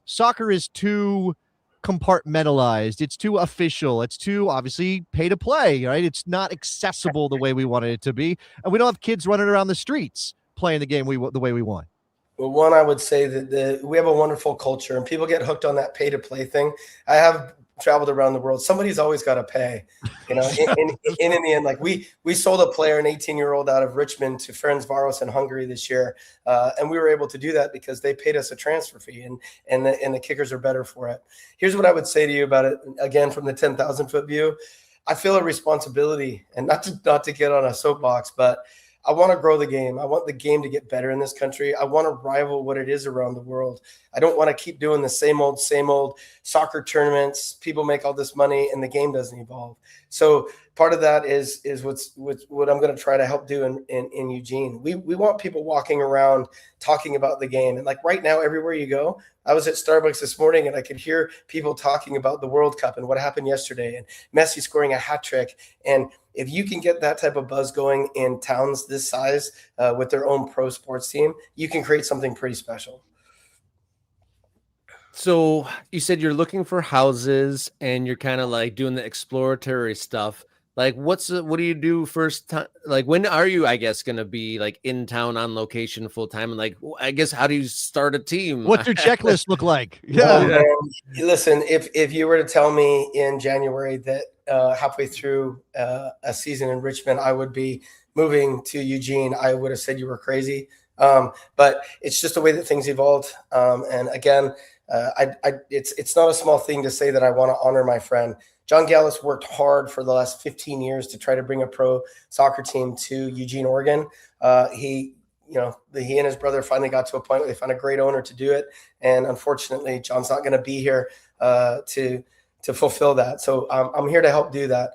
soccer is too compartmentalized. It's too official. It's too obviously pay to play, right? It's not accessible the way we wanted it to be. And we don't have kids running around the streets playing the game the way we want. Well, one, I would say that we have a wonderful culture, and people get hooked on that pay to play thing. I have traveled around the world. Somebody's always got to pay, in the end, like we sold a player, an 18-year-old out of Richmond, to Ferencváros in Hungary this year. And we were able to do that because they paid us a transfer fee, and the Kickers are better for it. Here's what I would say to you about it. Again, from the 10,000-foot view, I feel a responsibility, and not to get on a soapbox, but I want to grow the game. I want the game to get better in this country. I want to rival what it is around the world. I don't want to keep doing the same old soccer tournaments. People make all this money and the game doesn't evolve. So part of that is what I'm going to try to help do in Eugene. We want people walking around talking about the game. And like right now, everywhere you go, I was at Starbucks this morning and I could hear people talking about the World Cup and what happened yesterday and Messi scoring a hat trick. And if you can get that type of buzz going in towns this size with their own pro sports team, you can create something pretty special. So you said you're looking for houses and you're kind of like doing the exploratory stuff. Like what do you do first time? Like when are you, I guess, going to be like in town on location full time? And like, I guess, how do you start a team? What's your checklist look like? Yeah. Listen, if you were to tell me in January that halfway through a season in Richmond, I would be moving to Eugene, I would have said you were crazy. But it's just the way that things evolved. And again, it's not a small thing to say that I want to honor my friend. John Gallus worked hard for the last 15 years to try to bring a pro soccer team to Eugene, Oregon. He and his brother finally got to a point where they found a great owner to do it. And unfortunately, John's not going to be here to fulfill that. So I'm here to help do that.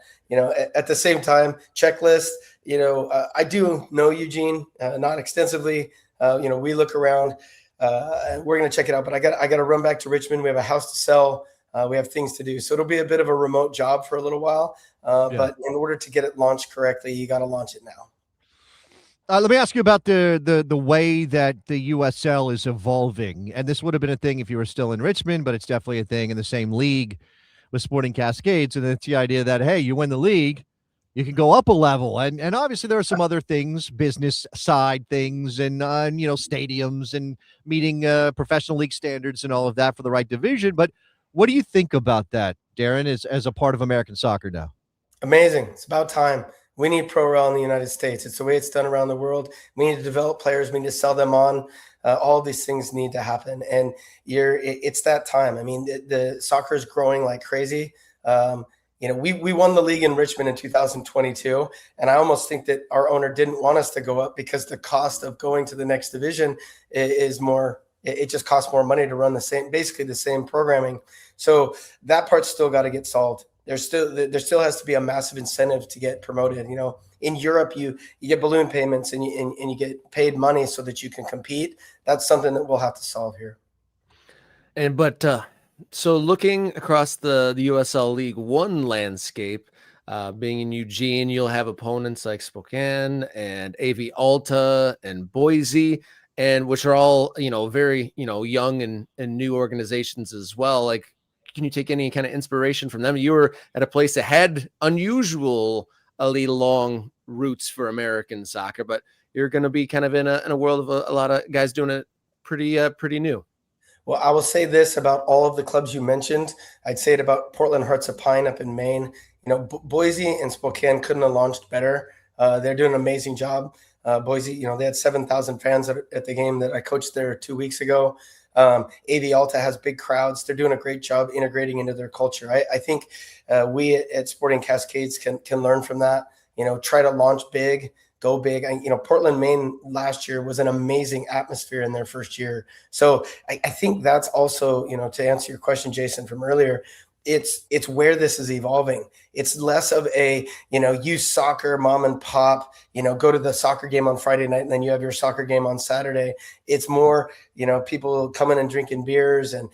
At the same time, checklist, I do know Eugene, not extensively. We look around and we're going to check it out, but I got to run back to Richmond. We have a house to sell. We have things to do. So it'll be a bit of a remote job for a little while. But in order to get it launched correctly, you got to launch it now. Let me ask you about the way that the USL is evolving. And this would have been a thing if you were still in Richmond, but it's definitely a thing in the same league with Sporting Cascades. And it's the idea that, hey, you win the league, you can go up a level. And obviously there are some other things, business side things and stadiums and meeting professional league standards and all of that for the right division. But what do you think about that, Darren, as a part of American soccer now? Amazing. It's about time. We need pro rel in the United States. It's the way it's done around the world. We need to develop players. We need to sell them on. All these things need to happen. And it's that time. I mean, the soccer is growing like crazy. We won the league in Richmond in 2022. And I almost think that our owner didn't want us to go up because the cost of going to the next division is more. It just costs more money to run basically the same programming. So that part's still got to get solved. There still has to be a massive incentive to get promoted. In Europe, you get balloon payments and you get paid money so that you can compete. That's something that we'll have to solve here. So looking across the USL League One landscape, being in Eugene, you'll have opponents like Spokane and AV Alta and Boise, and which are all, very, young and new organizations as well. Like, can you take any kind of inspiration from them? You were at a place that had unusually long roots for American soccer, but you're going to be kind of in a world of a lot of guys doing it pretty new. Well, I will say this about all of the clubs you mentioned. I'd say it about Portland Hearts of Pine up in Maine. Boise and Spokane couldn't have launched better. They're doing an amazing job. Boise, they had 7,000 fans at the game that I coached there 2 weeks ago. AV Alta has big crowds. They're doing a great job integrating into their culture. I think we at Sporting Cascades can learn from that. Try to launch big, go big. Portland, Maine last year was an amazing atmosphere in their first year. So I think that's also, to answer your question, Jason, from earlier, it's where this is evolving. It's less of a, youth soccer, mom and pop, go to the soccer game on Friday night and then you have your soccer game on Saturday. It's more, people coming and drinking beers and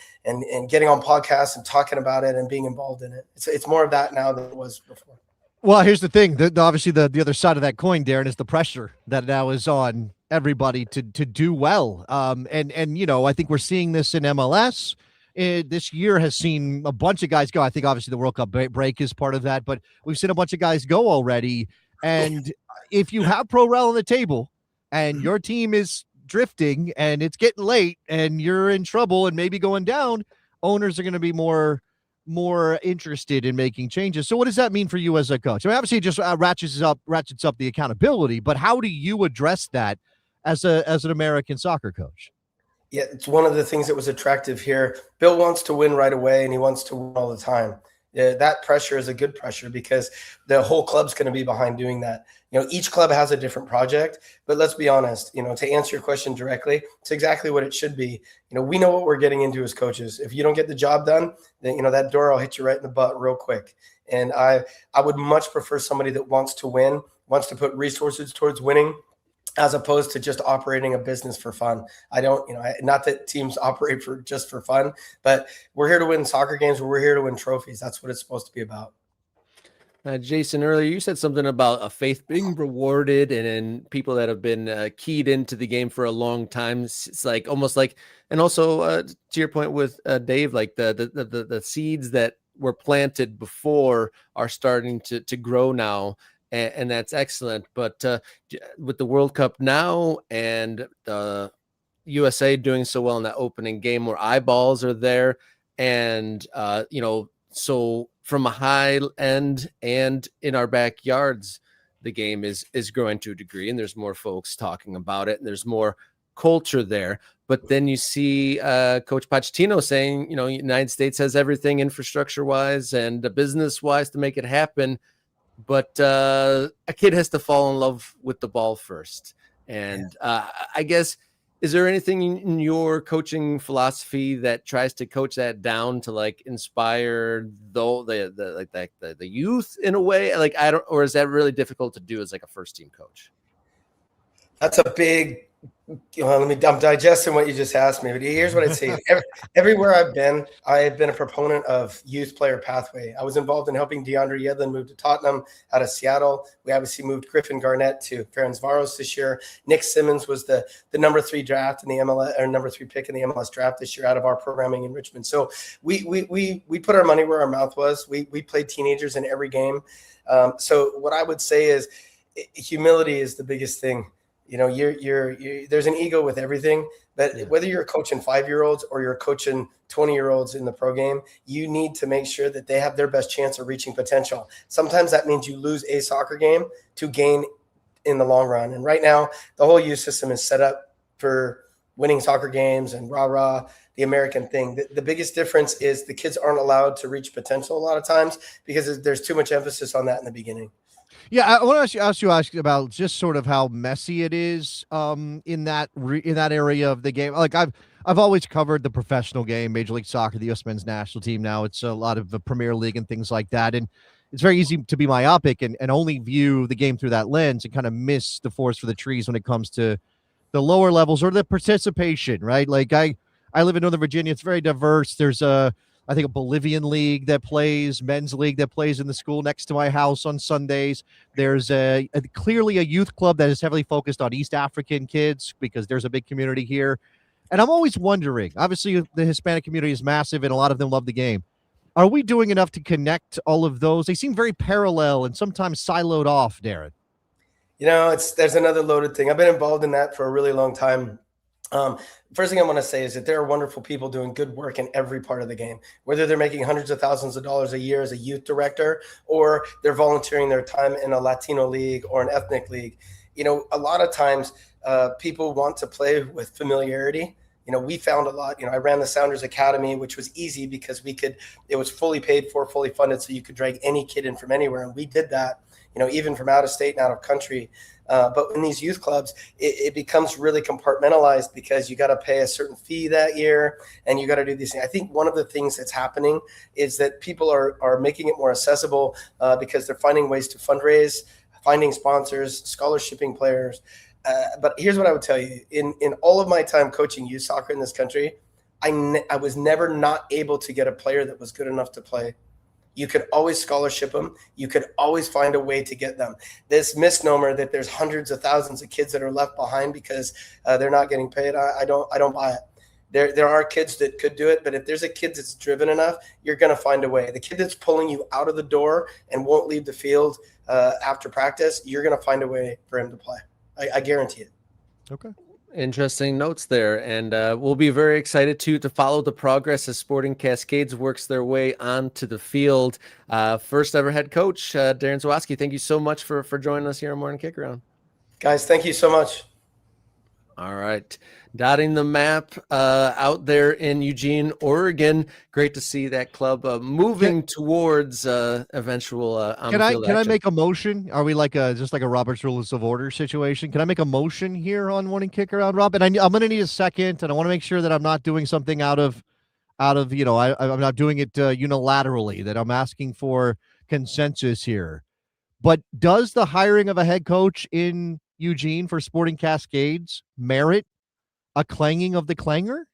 getting on podcasts and talking about it and being involved in it. It's more of that now than it was before. Well, here's the thing. Obviously, the other side of that coin, Darren, is the pressure that now is on everybody to do well. And I think we're seeing this in MLS. This year has seen a bunch of guys go. I think obviously the World Cup break is part of that, but we've seen a bunch of guys go already. And if you have pro rel on the table and your team is drifting and it's getting late and you're in trouble and maybe going down, owners are going to be more interested in making changes. So what does that mean for you as a coach? I mean, obviously it just ratchets up the accountability, but how do you address that as an American soccer coach? Yeah, it's one of the things that was attractive here. Bill wants to win right away, and he wants to win all the time. That pressure is a good pressure because the whole club's going to be behind doing that. Each club has a different project, but let's be honest, to answer your question directly, it's exactly what it should be. We know what we're getting into as coaches. If you don't get the job done, then, that door will hit you right in the butt real quick. And I would much prefer somebody that wants to win, wants to put resources towards winning, as opposed to just operating a business for fun. I don't, not that teams operate for just for fun, but we're here to win soccer games. We're here to win trophies. That's what it's supposed to be about. Jason, earlier you said something about a faith being rewarded, and people that have been keyed into the game for a long time. It's like almost like, and also to your point with Dave, like the seeds that were planted before are starting to grow now, and that's excellent. But with the World Cup now and the USA doing so well in that opening game, where eyeballs are there, and so from a high end and in our backyards, the game is growing to a degree, and there's more folks talking about it, and there's more culture there. But then you see Coach Pochettino saying, United States has everything infrastructure wise and business wise to make it happen, but a kid has to fall in love with the ball first. And I guess, is there anything in your coaching philosophy that tries to coach that down to like inspire the youth in a way? Like, or is that really difficult to do as like a first team coach? That's a big, I'm digesting what you just asked me, but here's what I'd say. Everywhere I've been a proponent of youth player pathway. I was involved in helping DeAndre Yedlin move to Tottenham out of Seattle. We obviously moved Griffin Garnett to Ferencváros this year. Nick Simmons was the number 3 draft in the MLS, or number 3 pick in the MLS draft this year out of our programming in Richmond. So we put our money where our mouth was. We played teenagers in every game. So what I would say is humility is the biggest thing. There's an ego with everything, but whether you're coaching 5-year-olds or you're coaching 20-year-olds in the pro game, you need to make sure that they have their best chance of reaching potential. Sometimes that means you lose a soccer game to gain in the long run. And right now, the whole youth system is set up for winning soccer games and rah-rah, the American thing. The biggest difference is the kids aren't allowed to reach potential a lot of times because there's too much emphasis on that in the beginning. Yeah, I want to ask you about just sort of how messy it is in that area of the game. Like I've always covered the professional game, Major League Soccer, the U.S. men's national team. Now it's a lot of the Premier League and things like that, and it's very easy to be myopic and only view the game through that lens and kind of miss the forest for the trees when it comes to the lower levels or the participation. Right? Like I live in Northern Virginia. It's very diverse. There's I think a Bolivian league that plays, men's league that plays in the school next to my house on Sundays. There's clearly a youth club that is heavily focused on East African kids because there's a big community here. And I'm always wondering, obviously the Hispanic community is massive and a lot of them love the game. Are we doing enough to connect all of those? They seem very parallel and sometimes siloed off, Darren. There's another loaded thing. I've been involved in that for a really long time. First thing I want to say is that there are wonderful people doing good work in every part of the game, whether they're making hundreds of thousands of dollars a year as a youth director, or they're volunteering their time in a Latino league or an ethnic league. A lot of times people want to play with familiarity. We found a lot, I ran the Sounders Academy, which was easy because it was fully paid for, fully funded. So you could drag any kid in from anywhere. And we did that, even from out of state and out of country. But in these youth clubs, it becomes really compartmentalized because you got to pay a certain fee that year and you got to do these things. I think one of the things that's happening is that people are making it more accessible because they're finding ways to fundraise, finding sponsors, scholarshiping players. But here's what I would tell you. In all of my time coaching youth soccer in this country, I was never not able to get a player that was good enough to play. You could always scholarship them. You could always find a way to get them. This misnomer that there's hundreds of thousands of kids that are left behind because they're not getting paid, I don't buy it. There are kids that could do it, but if there's a kid that's driven enough, you're going to find a way. The kid that's pulling you out of the door and won't leave the field after practice, you're going to find a way for him to play. I guarantee it. Okay. Interesting notes there, and we'll be very excited to follow the progress as Sporting Cascades works their way onto the field. First ever head coach, Darren Sawatzky, thank you so much for joining us here on Morning Kickaround. Guys, thank you so much. All right. Dotting the map out there in Eugene, Oregon. Great to see that club moving towards eventual Can I make a motion? Are we like just like a Robert's Rules of Order situation? Can I make a motion here on Morning Kickaround, Rob? And I'm going to need a second, and I want to make sure that I'm not doing something out of I'm not doing it unilaterally, that I'm asking for consensus here. But does the hiring of a head coach in Eugene for Sporting Cascades merit a clanging of the clanger?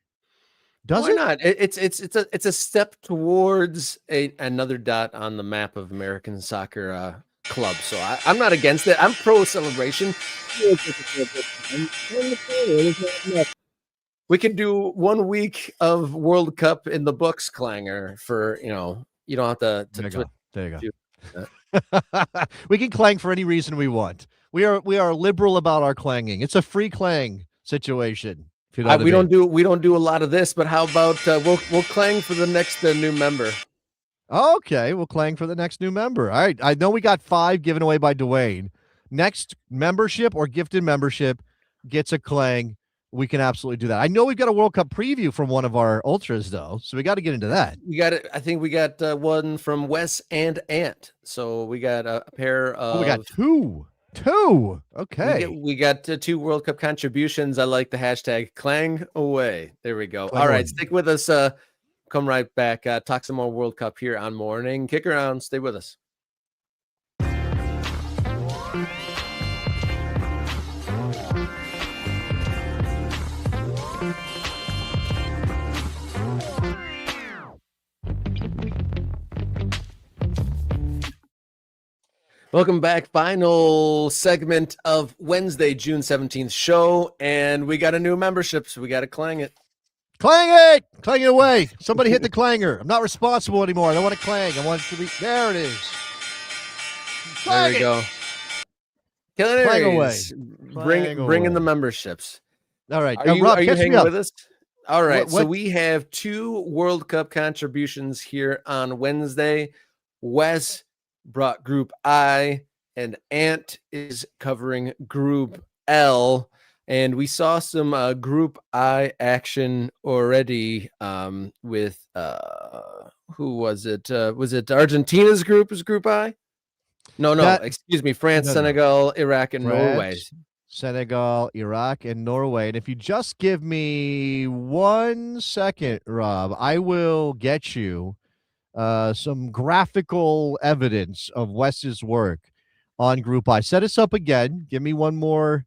Does Why not? It's a step towards another dot on the map of American soccer club. So I'm not against it. I'm pro celebration. We can do 1 week of World Cup in the books clanger for, you don't have to There you go. We can clang for any reason we want. We are liberal about our clanging. It's a free clang situation. If you know what I mean. We don't do a lot of this, but how about we'll clang for the next new member. Okay, we'll clang for the next new member. All right. I know we got 5 given away by Dwayne. Next membership or gifted membership gets a clang. We can absolutely do that. I know we've got a World Cup preview from one of our ultras, though, so we got to get into that. We got it. I think we got one from Wes and Ant. So we got a pair of. Oh, we got two. Okay. We got 2 World Cup contributions. I like the hashtag clang away. There we go. Clang All right, away. stick with us. Come right back. Talk some more World Cup here on Morning Kick Around. Stay with us. Welcome back. Final segment of Wednesday, June 17th show. And we got a new membership, so we got to clang it. Clang it! Clang it away. Somebody hit the clanger. I'm not responsible anymore. I don't want to clang. I want it to be. There it is. There we go. Killing Clang away. Bring in the memberships. All right. Are you Rob, hanging with us? All right. What? So we have 2 World Cup contributions here on Wednesday. Wes brought Group I, and Ant is covering Group L. And we saw some Group I action already with who was it? Was it Argentina's group? Was Group I? No. Excuse me. France, Senegal, Iraq, and Norway. Senegal, Iraq, and Norway. And if you just give me 1 second, Rob, I will get you some graphical evidence of Wes's work on Group I. Set us up again. Give me one more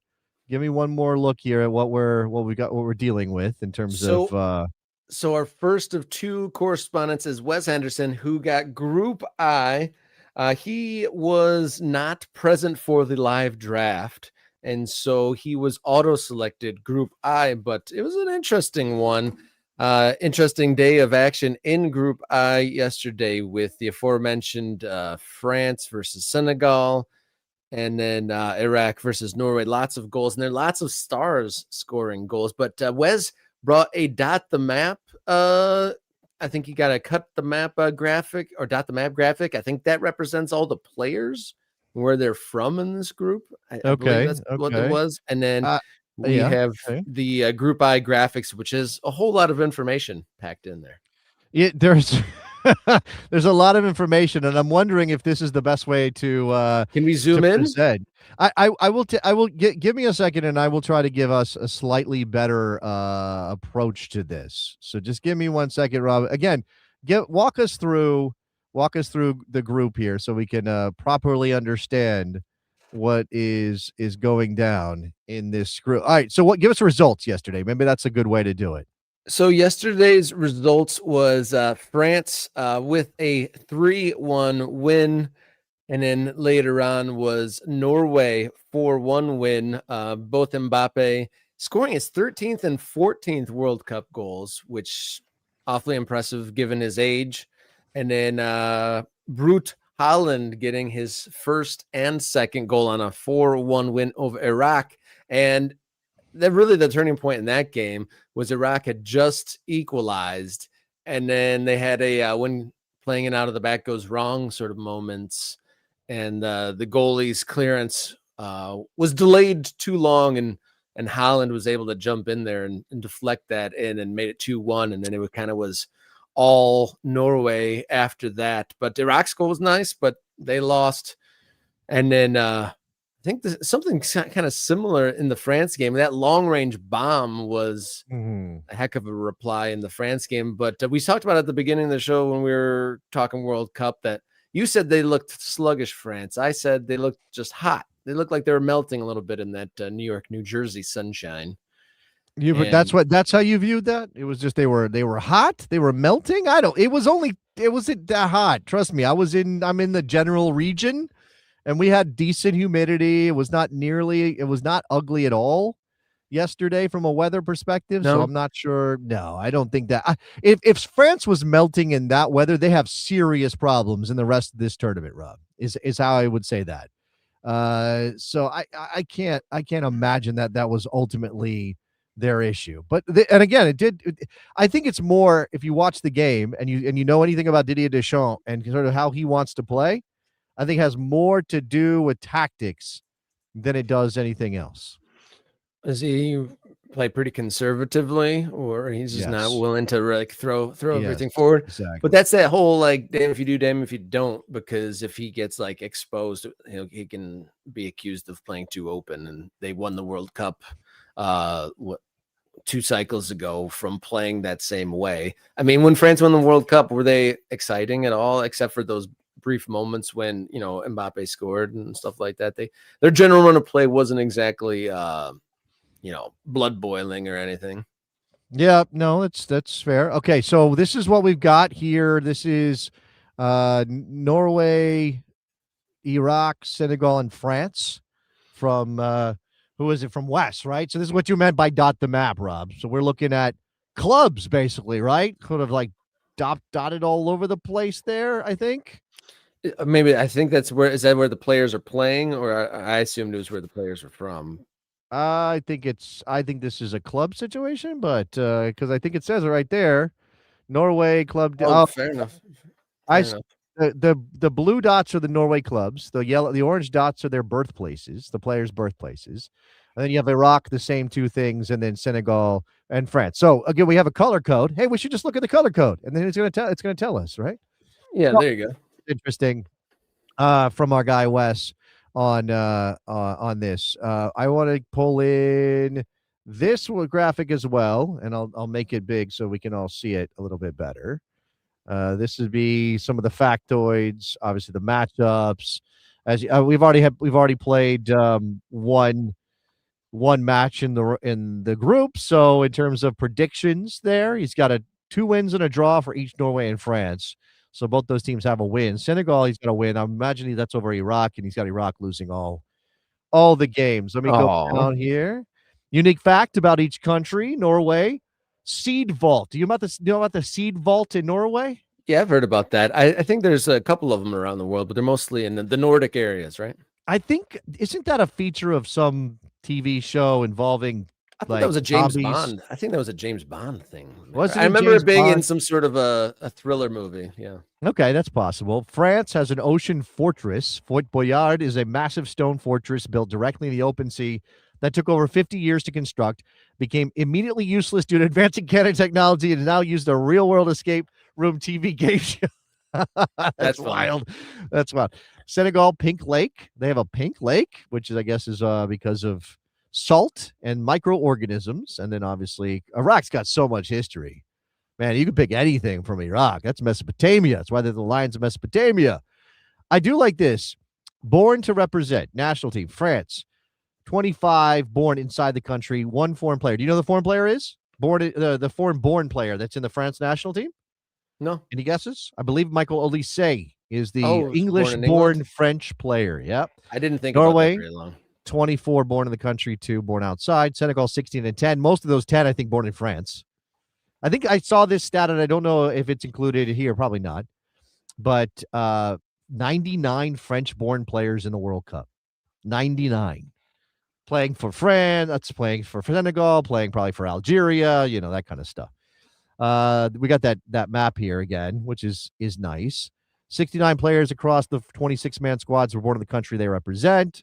look here at what we're dealing with in terms of. So our first of 2 correspondents is Wes Henderson, who got Group I. He was not present for the live draft, and so he was auto-selected Group I. But it was an interesting one. Interesting day of action in Group I yesterday with the aforementioned France versus Senegal, and then Iraq versus Norway. Lots of goals, and there are lots of stars scoring goals. But Wes brought a dot the map. I think you got to cut the map graphic or dot the map graphic. I think that represents all the players, where they're from in this group. I believe that's what it was. And then we have the Group I graphics, which is a whole lot of information packed in there. Yeah, there's a lot of information, and I'm wondering if this is the best way to. Can we zoom in? I will give me a second, and I will try to give us a slightly better approach to this. So just give me 1 second, Rob. Again, walk us through the group here, so we can properly understand what is going down in this group. All right. So give us the results yesterday. Maybe that's a good way to do it. So yesterday's results was France with a 3-1 win. And then later on was Norway 4-1 win. Both Mbappe scoring his 13th and 14th World Cup goals, which awfully impressive given his age. And then Brute Haaland getting his first and second goal on a 4-1 win over Iraq. And the turning point in that game was Iraq had just equalized. And then they had a when playing it out of the back goes wrong sort of moments. And the goalie's clearance was delayed too long, and Haaland was able to jump in there and deflect that in and made it 2-1. And then it kind of was all Norway after that. But Iraq's goal was nice, but they lost. And then I think something kind of similar in the France game. That long-range bomb was a heck of a reply in the France game. But we talked about at the beginning of the show when we were talking World Cup that You said they looked sluggish, France. I said they looked just hot. They looked like they were melting a little bit in that New York, New Jersey sunshine. But that's how you viewed that? It was just they were hot, they were melting. It wasn't that hot. Trust me. I'm in the general region, and we had decent humidity. It was not ugly at all yesterday from a weather perspective. No. So I'm not sure. No, I don't think that if France was melting in that weather, they have serious problems in the rest of this tournament, Rob, is how I would say that. So I can't imagine that was ultimately their issue. But and again, I think it's more, if you watch the game and you know anything about Didier Deschamps and sort of how he wants to play, I think it has more to do with tactics than it does anything else. Does he play pretty conservatively, or he's just not willing to like throw everything forward? Exactly. But that's that whole like, damn if you do, damn if you don't, because if he gets like exposed, he can be accused of playing too open. And they won the World Cup 2 cycles ago from playing that same way. I mean, when France won the World Cup, were they exciting at all, except for those brief moments when Mbappe scored and stuff like that? Their general run of play wasn't exactly blood boiling or anything. Yeah, no, that's fair. Okay, so this is what we've got here. This is Norway, Iraq, Senegal, and France from who is it, from West, right? So this is what you meant by dot the map, Rob. So we're looking at clubs basically, right? Kind of like dotted all over the place there, I think. Maybe I think is that where the players are playing, or I assumed it was where the players are from. I think this is a club situation, but because I think it says it right there, Norway club. Fair enough. The blue dots are the Norway clubs. The orange dots are their birthplaces, the players' birthplaces, and then you have Iraq, the same 2 things, and then Senegal and France. So again, we have a color code. Hey, we should just look at the color code, and then it's going to tell us, right? Yeah, there you go. Interesting. From our guy Wes on this. I want to pull in this graphic as well, and I'll make it big so we can all see it a little bit better. This would be some of the factoids, obviously the matchups. As we've already played one match in the group. So in terms of predictions, he's got 2 wins and a draw for each Norway and France. So both those teams have a win. Senegal, he's got a win. I'm imagining that's over Iraq, and he's got Iraq losing all the games. Let me go down here. Unique fact about each country: Norway, seed vault. Do you know about the seed vault in Norway? Yeah, I've heard about that. I think there's a couple of them around the world, but they're mostly in the Nordic areas, right? I think, isn't that a feature of some TV show involving? I thought that was a James Bond. I think that was a James Bond thing. I remember it being in some sort of a thriller movie. Yeah. Okay, that's possible. France has an ocean fortress. Fort Boyard is a massive stone fortress built directly in the open sea that took over 50 years to construct, became immediately useless due to advancing cannon technology, and is now used as a real-world escape room TV game show. That's wild. That's wild. Senegal, Pink Lake. They have a pink lake, which I guess is because of salt and microorganisms. And then obviously Iraq's got so much history. Man, you can pick anything from Iraq. That's Mesopotamia. That's why they're the Lions of Mesopotamia. I do like this. Born to represent national team, France, 25 born inside the country, 1 foreign player. Do you know who the foreign player is? The foreign born player that's in the France national team? No. Any guesses? I believe Michael Olise is the English-born born French player. Yep. I didn't think Norway, about that very long. 24 born in the country, 2 born outside. Senegal, 16 and 10. Most of those 10, I think, born in France. I think I saw this stat, and I don't know if it's included here. Probably not. But 99 French-born players in the World Cup. 99. Playing for France, that's playing for Senegal, playing probably for Algeria, that kind of stuff. We got that map here again, which is nice. 69 players across the 26-man squads were born in the country they represent.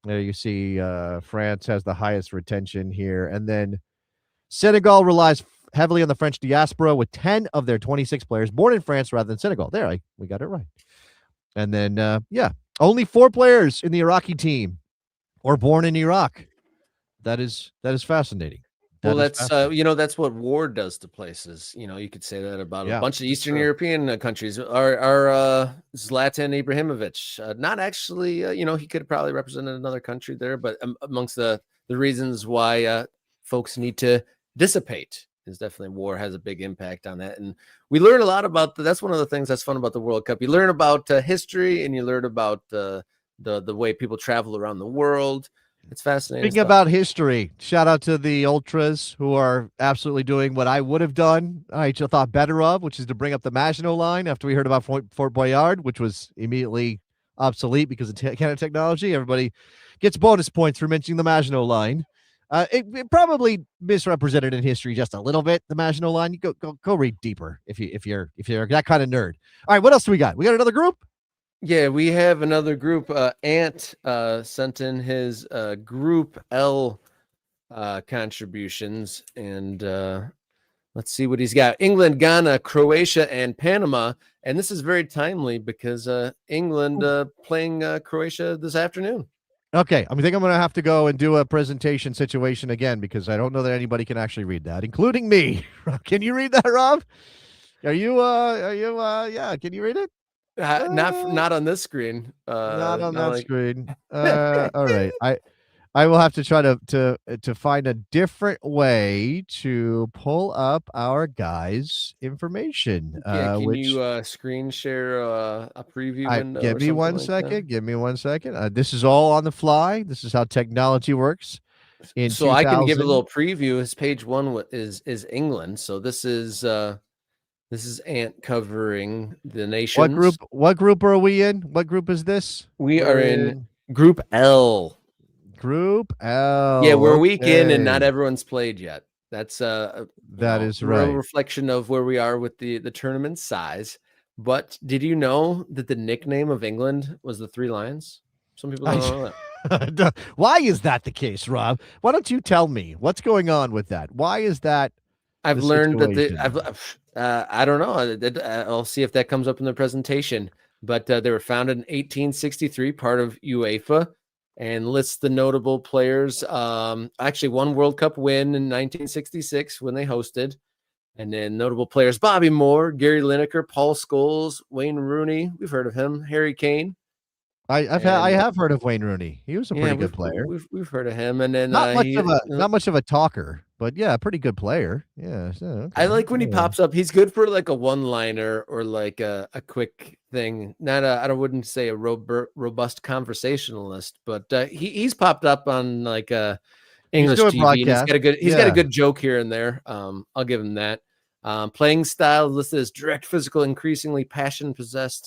There you see France has the highest retention here. And then Senegal relies heavily on the French diaspora with 10 of their 26 players born in France rather than Senegal. There, we got it right. And then, only 4 players in the Iraqi team were born in Iraq. That is fascinating. Well, is that's fascinating. that's what war does to places. You could say that about a Yeah, bunch of that's Eastern true. European countries. Our Zlatan Ibrahimovic, not actually, he could have probably represented another country there, but amongst the reasons why folks need to dissipate is definitely war has a big impact on that. And we learn a lot about that's one of the things that's fun about the World Cup. You learn about history, and you learn about the way people travel around the world. It's fascinating Speaking stuff. about history, shout out to the Ultras who are absolutely doing what I would have done. I just thought better of, which is to bring up the Maginot Line after we heard about Fort Boyard, which was immediately obsolete because of Canada technology. Everybody gets bonus points for mentioning the Maginot Line. It probably misrepresented in history just a little bit. The Maginot Line. You go read deeper if you're that kind of nerd. All right, what else do we got? We got another group. Yeah, we have another group. Ant sent in his Group L contributions, and let's see what he's got. England, Ghana, Croatia, and Panama. And this is very timely because England playing Croatia this afternoon. Okay, I think I'm going to have to go and do a presentation situation again because I don't know that anybody can actually read that, including me. Can you read that, Rob? Are you yeah, can you read it? Not on this screen. Not on not that like... screen. All right. I will have to try to find a different way to pull up our guys' information. Yeah, can Which you screen share a preview window give or me something one like second. that? Give me 1 second. This is all on the fly. This is how technology works. In So I can give a 2000. little preview. His page one is England. So this is Ant covering the nations. What group are we in? What group is this? We are We're in in Group L. Group Yeah, L. we're a week in and not Okay. everyone's played yet. That's That is real right. reflection of where we are with the tournament size. But did you know that the nickname of England was the Three Lions? Some people don't know that. Why is that the case, Rob? Why don't you tell me what's going on with that? Why is that I've the learned that situation? I don't know. I'll see if that comes up in the presentation. But they were founded in 1863, part of UEFA, and lists the notable players. Actually, one World Cup win in 1966 when they hosted, and then notable players: Bobby Moore, Gary Lineker, Paul Scholes, Wayne Rooney. We've heard of him. Harry Kane. I And have heard of Wayne Rooney. He was a yeah, pretty good player. we've heard of him. And then Not much of a talker, but yeah, a pretty good player. Yeah, so, okay. I like when he pops up. He's good for like a one-liner or like a quick thing. Not I wouldn't say a robust conversationalist, but he's popped up on like He's English doing TV, and he's got a yeah. good joke here and there. I'll give him that. Playing style listed as direct, physical, increasingly possession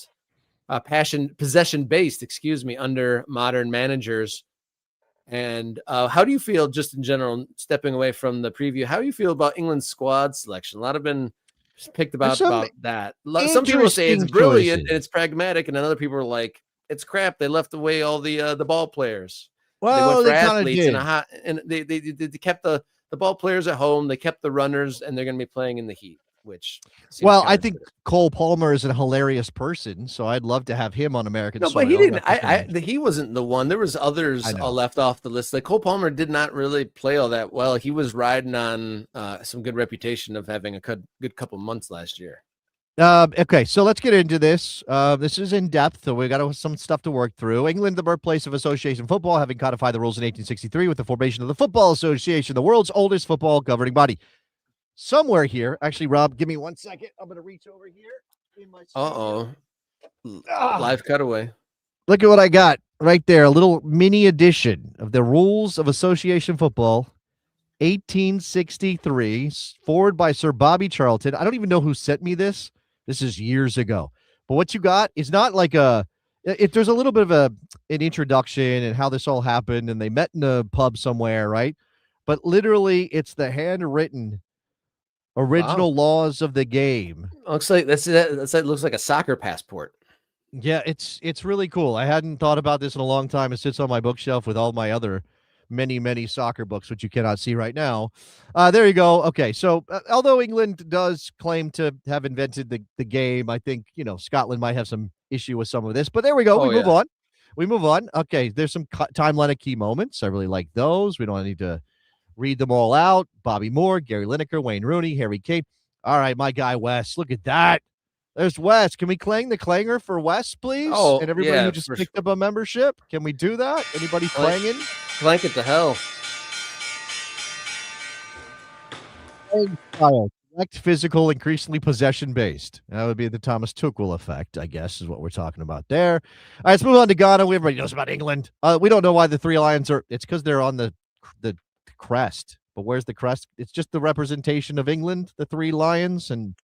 based. Excuse me, under modern managers. And how do you feel, just in general, stepping away from the preview? How do you feel about England's squad selection? A lot have been picked There's some about that. Some people say it's interesting brilliant choices. and it's pragmatic, and then other people are like, it's crap. They left away all the ball players. They went Well, for they kind of athletes did. and they kept the ball players at home. They kept the runners, and they're going to be playing in the heat, which seems Well, I think counterintuitive. Cole Palmer is a hilarious person, so I'd love to have him on American No, but he soil. didn't. He wasn't the one. There was others I know. left off the list. Like Cole Palmer did not really play all that well. He was riding on some good reputation of having a good couple months last year. Okay, so let's get into this. This is in depth, so we got some stuff to work through. England, the birthplace of association football, having codified the rules in 1863 with the formation of the Football Association, the world's oldest football governing body. Somewhere here, actually, Rob, give me 1 second. I'm going to reach over here in my studio. Live cutaway. Look at what I got right there. A little mini edition of the Rules of Association Football, 1863, forward by Sir Bobby Charlton. I don't even know who sent me this. This is years ago. But what you got is not like there's a little bit of an introduction and how this all happened, and they met in a pub somewhere, right? But literally, it's the handwritten original laws of the game. Looks like that looks like a soccer passport. Yeah, it's really cool. I hadn't thought about this in a long time. It sits on my bookshelf with all my other many soccer books, which you cannot see right now. There you go. Okay, so although England does claim to have invented the game, I think Scotland might have some issue with some of this. But there we go. We move on. Okay, there's some timeline of key moments. I really like those. We don't need to read them all out. Bobby Moore, Gary Lineker, Wayne Rooney, Harry Kane. All right, my guy Wes. Look at that. There's Wes. Can we clang the clanger for Wes, please? Oh, and everybody yeah, who just picked up a membership, can we do that? Anybody clanging? Clank it to hell. Style. Direct, physical, increasingly possession-based. That would be the Thomas Tuchel effect, I guess, is what we're talking about there. All right, let's move on to Ghana. Everybody knows about England. We don't know why the three lions are. It's because they're on the crest. But where's the crest? It's just the representation of England, the three lions, and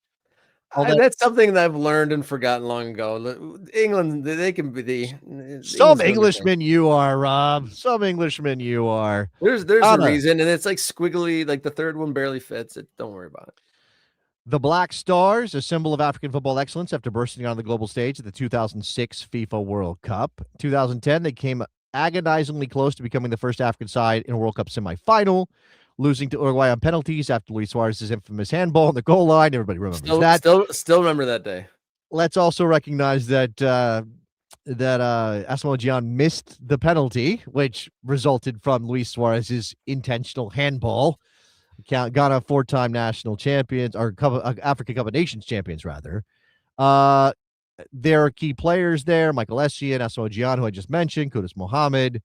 all that. That's something that I've learned and forgotten long ago. England, they can be the some Englishmen you are, Rob. Some Englishmen you are. There's a reason, and it's like squiggly, like the third one barely fits. Don't worry about it. The Black Stars, a symbol of African football excellence after bursting on the global stage at the 2006 FIFA World Cup. 2010, they came agonizingly close to becoming the first African side in a World Cup semifinal, losing to Uruguay on penalties after Luis Suarez's infamous handball on the goal line. Everybody remembers that. Still remember that day. Let's also recognize that Asamoah Gyan missed the penalty, which resulted from Luis Suarez's intentional handball. Ghana, four-time national champions, or African Cup of Nations champions, rather. There are key players there, Michael Essien, Asamoah Gyan, who I just mentioned, Kudus Mohammed.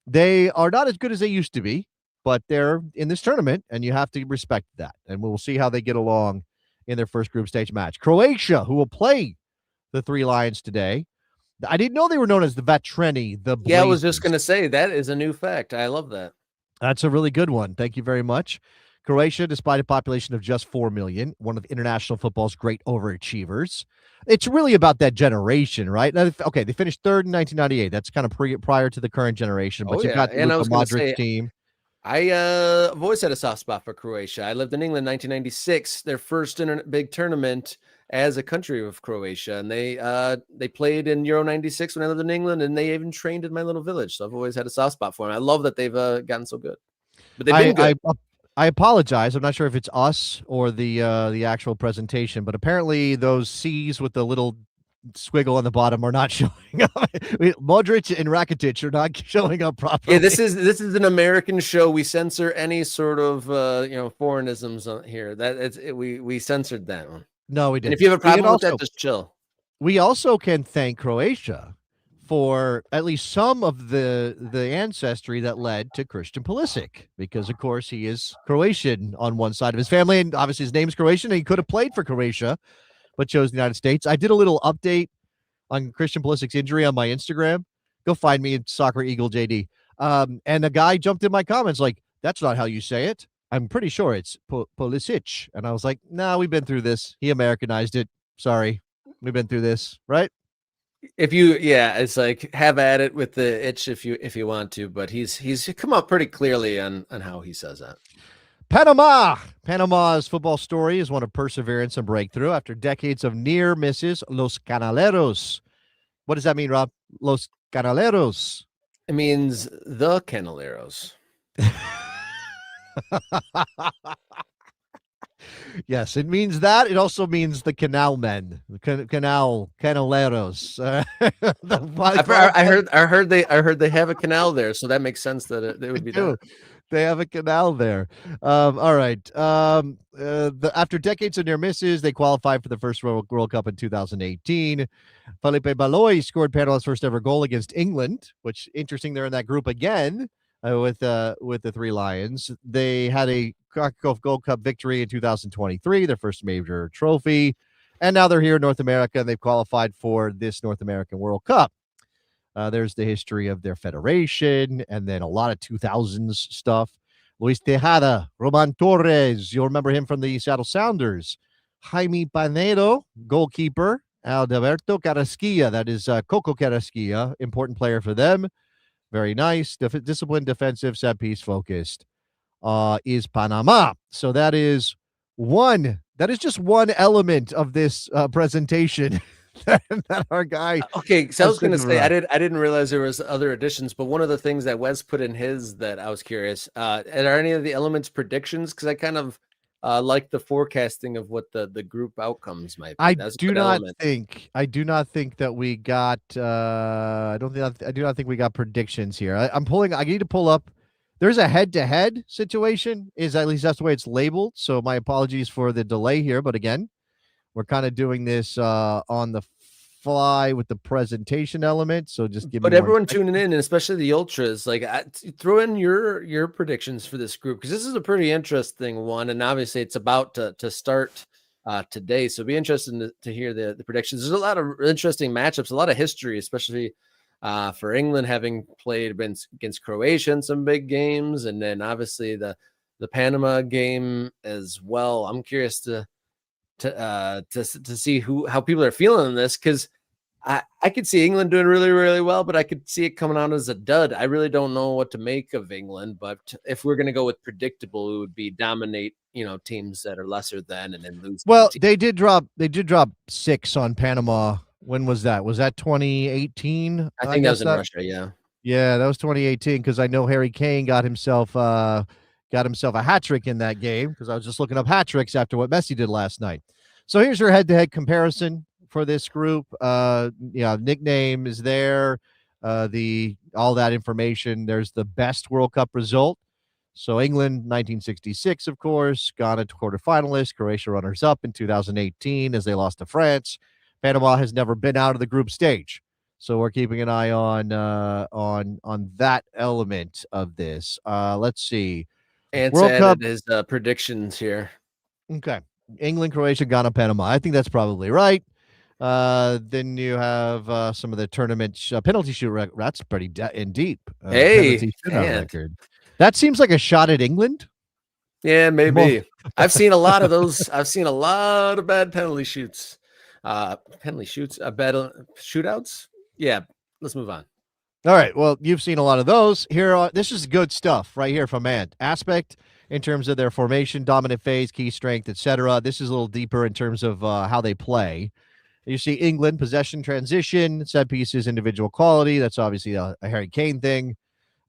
They are not as good as they used to be, but they're in this tournament, and you have to respect that. And we'll see how they get along in their first group stage match. Croatia, who will play the Three Lions today. I didn't know they were known as the Vatreni. Yeah, I was just going to say, that is a new fact. I love that. That's a really good one. Thank you very much. Croatia, despite a population of just 4 million, one of international football's great overachievers. It's really about that generation, right? Okay, they finished third in 1998. That's kind of prior to the current generation. But you've got the Modric team. I've always had a soft spot for Croatia. I lived in England in 1996, their first big tournament as a country of Croatia. And they played in Euro 96 when I lived in England, and they even trained in my little village. So I've always had a soft spot for them. I love that they've gotten so good. But they've been good. I apologize. I'm not sure if it's us or the actual presentation, but apparently those C's with the little squiggle on the bottom are not showing up. Modric and Rakitic are not showing up properly. Yeah, this is an American show. We censor any sort of foreignisms here. We censored that one. No, we didn't. And if you have a problem with that, just chill. We also can thank Croatia for at least some of the ancestry that led to Christian Pulisic, because of course he is Croatian on one side of his family, and obviously his name is Croatian, and he could have played for Croatia, but chose the United States. I did a little update on Christian Pulisic's injury on my Instagram. Go find me at Soccer Eagle JD. And a guy jumped in my comments like, "That's not how you say it. I'm pretty sure it's Pulisic." And I was like, "Nah, we've been through this. He Americanized it. Sorry, we've been through this, right?" It's like, have at it with the itch if you want to, but he's come up pretty clearly on how he says that. Panama's football story is one of perseverance and breakthrough after decades of near misses. Los Canaleros. What does that mean, Rob? Los Canaleros. It means the Canaleros. Yes, it means that. It also means the canal men, canaleros. I heard they have a canal there, so that makes sense that it would be that. They have a canal there. All right. After decades of near misses, they qualified for the first World Cup in 2018. Felipe Baloy scored Panama's first ever goal against England, which interesting. They're in that group again with the Three Lions. They had a Gold Cup victory in 2023, their first major trophy, and now they're here in North America, and they've qualified for this North American World Cup. There's the history of their federation, and then a lot of 2000s stuff. Luis Tejada, Roman Torres, you'll remember him from the Seattle Sounders. Jaime Panedo, goalkeeper. Alberto Carrasquilla, that is Coco Carrasquilla, important player for them. Very nice, disciplined, defensive, set piece focused. Is Panama. So that is just one element of this presentation that our guy. Okay, so I was going to say I didn't realize there was other additions, but one of the things that Wes put in his that I was curious. Are any of the elements predictions? Because I kind of like the forecasting of what the group outcomes might be. I do not think that we got. I do not think we got predictions here. I need to pull up There's a head-to-head situation, is at least that's the way it's labeled. So my apologies for the delay here. But again, we're kind of doing this on the fly with the presentation element. So just give me But one everyone second. tuning in, and especially the ultras, like throw in your predictions for this group, because this is a pretty interesting one, and obviously it's about to start today. So it'll be interesting to hear the predictions. There's a lot of interesting matchups, a lot of history, especially for England having played against Croatia in some big games, and then obviously the Panama game as well. I'm curious to see how people are feeling in this, because I could see England doing really, really well, but I could see it coming out as a dud. I really don't know what to make of England, but if we're going to go with predictable, it would be dominate, teams that are lesser than, and then lose. Well, they did drop 6 on Panama. When was that? Was that 2018? I think that was in Russia. Yeah. Yeah, that was 2018, because I know Harry Kane got himself a hat trick in that game, because I was just looking up hat tricks after what Messi did last night. So here's your head-to-head comparison for this group. Nickname is there, all that information. There's the best World Cup result. So England, 1966, of course. Ghana, quarterfinalists. Croatia, runners-up in 2018 as they lost to France. Panama has never been out of the group stage. So we're keeping an eye on that element of this. Let's see. And World Cup his predictions here. Okay. England, Croatia, Ghana, Panama. I think that's probably right. Then you have some of the tournament penalty shoot. That's pretty deep. Penalty shootout record. That seems like a shot at England. Yeah, maybe. I've seen a lot of those. I've seen a lot of bad penalty shoots. Bad shootouts. Yeah, let's move on. All right. Well, you've seen a lot of those. This is good stuff right here from Ant. Aspect in terms of their formation, dominant phase, key strength, etc. This is a little deeper in terms of how they play. You see England, possession, transition, set pieces, individual quality. That's obviously a Harry Kane thing.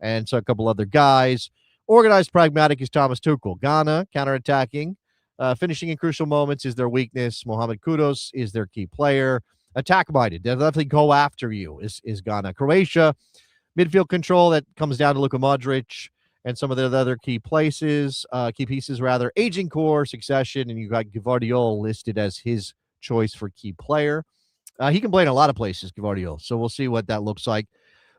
And so a couple other guys. Organized, pragmatic is Thomas Tuchel. Ghana, counterattacking. Finishing in crucial moments is their weakness. Mohamed Kudus is their key player. Attack-minded. They'll definitely go after you is Ghana. Croatia, midfield control. That comes down to Luka Modric and some of the other key pieces. Aging core, succession, and you got Gvardiol listed as his choice for key player. He can play in a lot of places, Gvardiol, so we'll see what that looks like.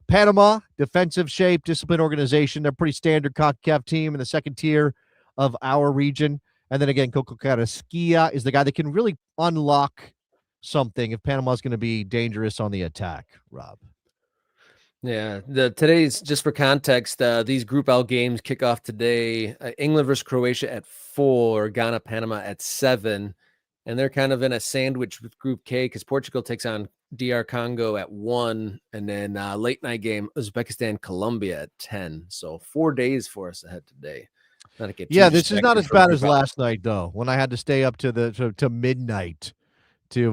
Panama, defensive shape, discipline, organization. They're a pretty standard CONCACAF team in the second tier of our region. And then again, Coco Carrasquilla is the guy that can really unlock something if Panama's going to be dangerous on the attack, Rob. Yeah, today's, just for context, these Group L games kick off today. England versus Croatia at 4, Ghana, Panama at 7. And they're kind of in a sandwich with Group K, because Portugal takes on DR Congo at 1, and then late night game Uzbekistan, Colombia at 10. So 4 days for us ahead today. This is not as bad as last night, though, when I had to stay up to midnight to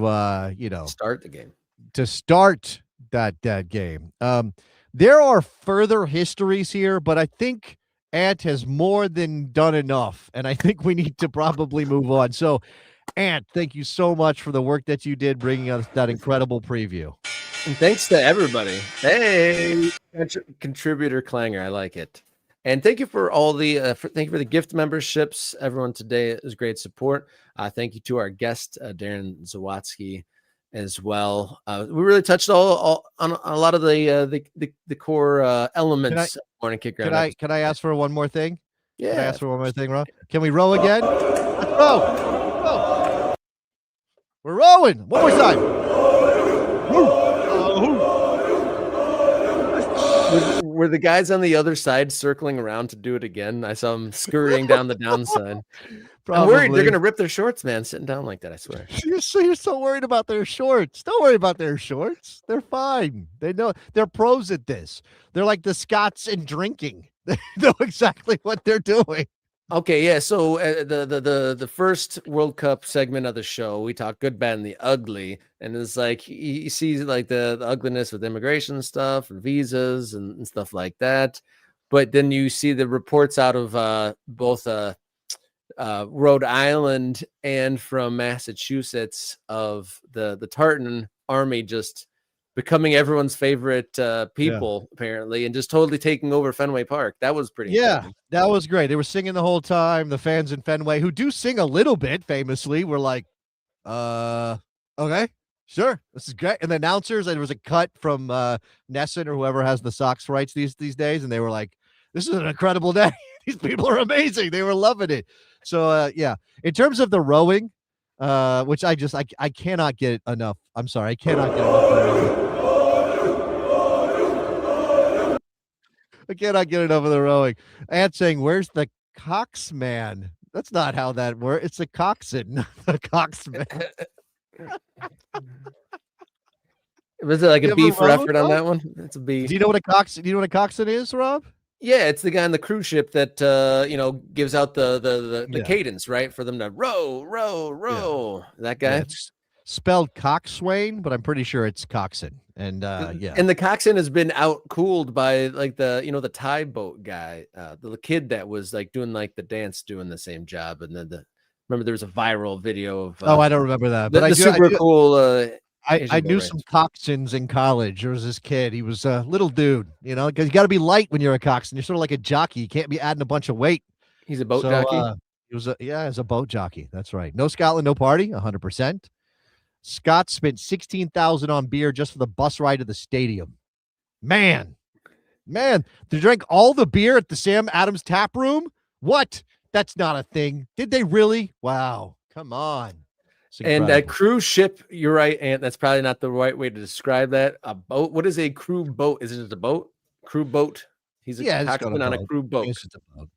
start the game. To start that game. There are further histories here, but I think Ant has more than done enough, and I think we need to probably move on. So, Ant, thank you so much for the work that you did bringing us that incredible preview. And thanks to everybody. Hey, contributor clanger. I like it. And thank you for all the thank you for the gift memberships, everyone today. It was great support. Thank you to our guest, Darren Sawatzky, as well. We really touched on a lot of the core elements. Morning kick round. Can I ask for one more thing? Yeah. Can I ask for one more thing, Rob? Can we row again? Let's row. We're rowing. One more time. Were the guys on the other side circling around to do it again? I saw them scurrying down the downside. I'm worried they're going to rip their shorts, man, sitting down like that, I swear. You're so worried about their shorts. Don't worry about their shorts. They're fine. They know they're pros at this. They're like the Scots in drinking. They know exactly what they're doing. Okay, yeah. So the first World Cup segment of the show, we talk good, bad, and the ugly, and it's like you see like the ugliness with immigration stuff and visas and stuff like that. But then you see the reports out of both Rhode Island and from Massachusetts of the Tartan army just becoming everyone's favorite people, apparently, and just totally taking over Fenway Park. That was pretty Yeah, that was great. They were singing the whole time. The fans in Fenway, who do sing a little bit famously, were like, okay, sure, this is great. And the announcers, there was a cut from Nesson or whoever has the Sox rights these days, and they were like, this is an incredible day. These people are amazing. They were loving it. So, yeah, in terms of the rowing, which I cannot get enough. I'm sorry, I cannot get enough. I cannot get enough of the rowing. Ant saying, where's the coxman? That's not how that works. It's a coxswain, not a coxman. Was it like a B for effort on that one? It's a B. Do you know what a coxswain is, Rob? Yeah, it's the guy on the cruise ship that gives out the cadence, right? For them to row. That guy. Yeah, it's spelled coxswain, but I'm pretty sure it's coxswain. And and the coxswain has been out-cooled by like the Thai boat guy, the kid that was like doing like the dance, doing the same job. And then remember there was a viral video of I don't remember that, but cool. I knew some coxswains in college. There was this kid. He was a little dude, because you got to be light when you're a coxswain. You're sort of like a jockey. You can't be adding a bunch of weight. He's a boat jockey. He was a boat jockey. That's right. No Scotland, no party. 100%. Scott spent $16,000 on beer just for the bus ride to the stadium. Man, to drink all the beer at the Sam Adams tap room? What? That's not a thing. Did they really? Wow. Come on. And a cruise ship, you're right, and that's probably not the right way to describe that. A boat. What is a crew boat? Is it a boat? Crew boat. He's a coxswain on a crew boat.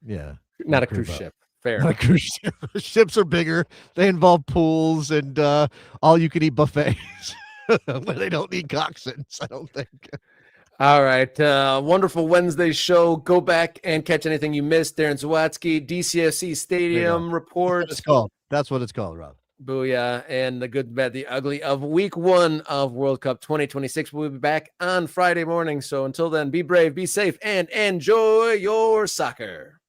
Yeah. Not a cruise ship. Fair. Not a cruise ship. Ships are bigger. They involve pools and all you can eat buffets. Where they don't need coxswains, I don't think. All right. Wonderful Wednesday show. Go back and catch anything you missed. Darren Sawatzky, DCFC Stadium report. That's what it's called, Rob. Booyah. And the good, bad, the ugly of week 1 of World Cup 2026. We'll be back on Friday morning. So until then, be brave, be safe, and enjoy your soccer.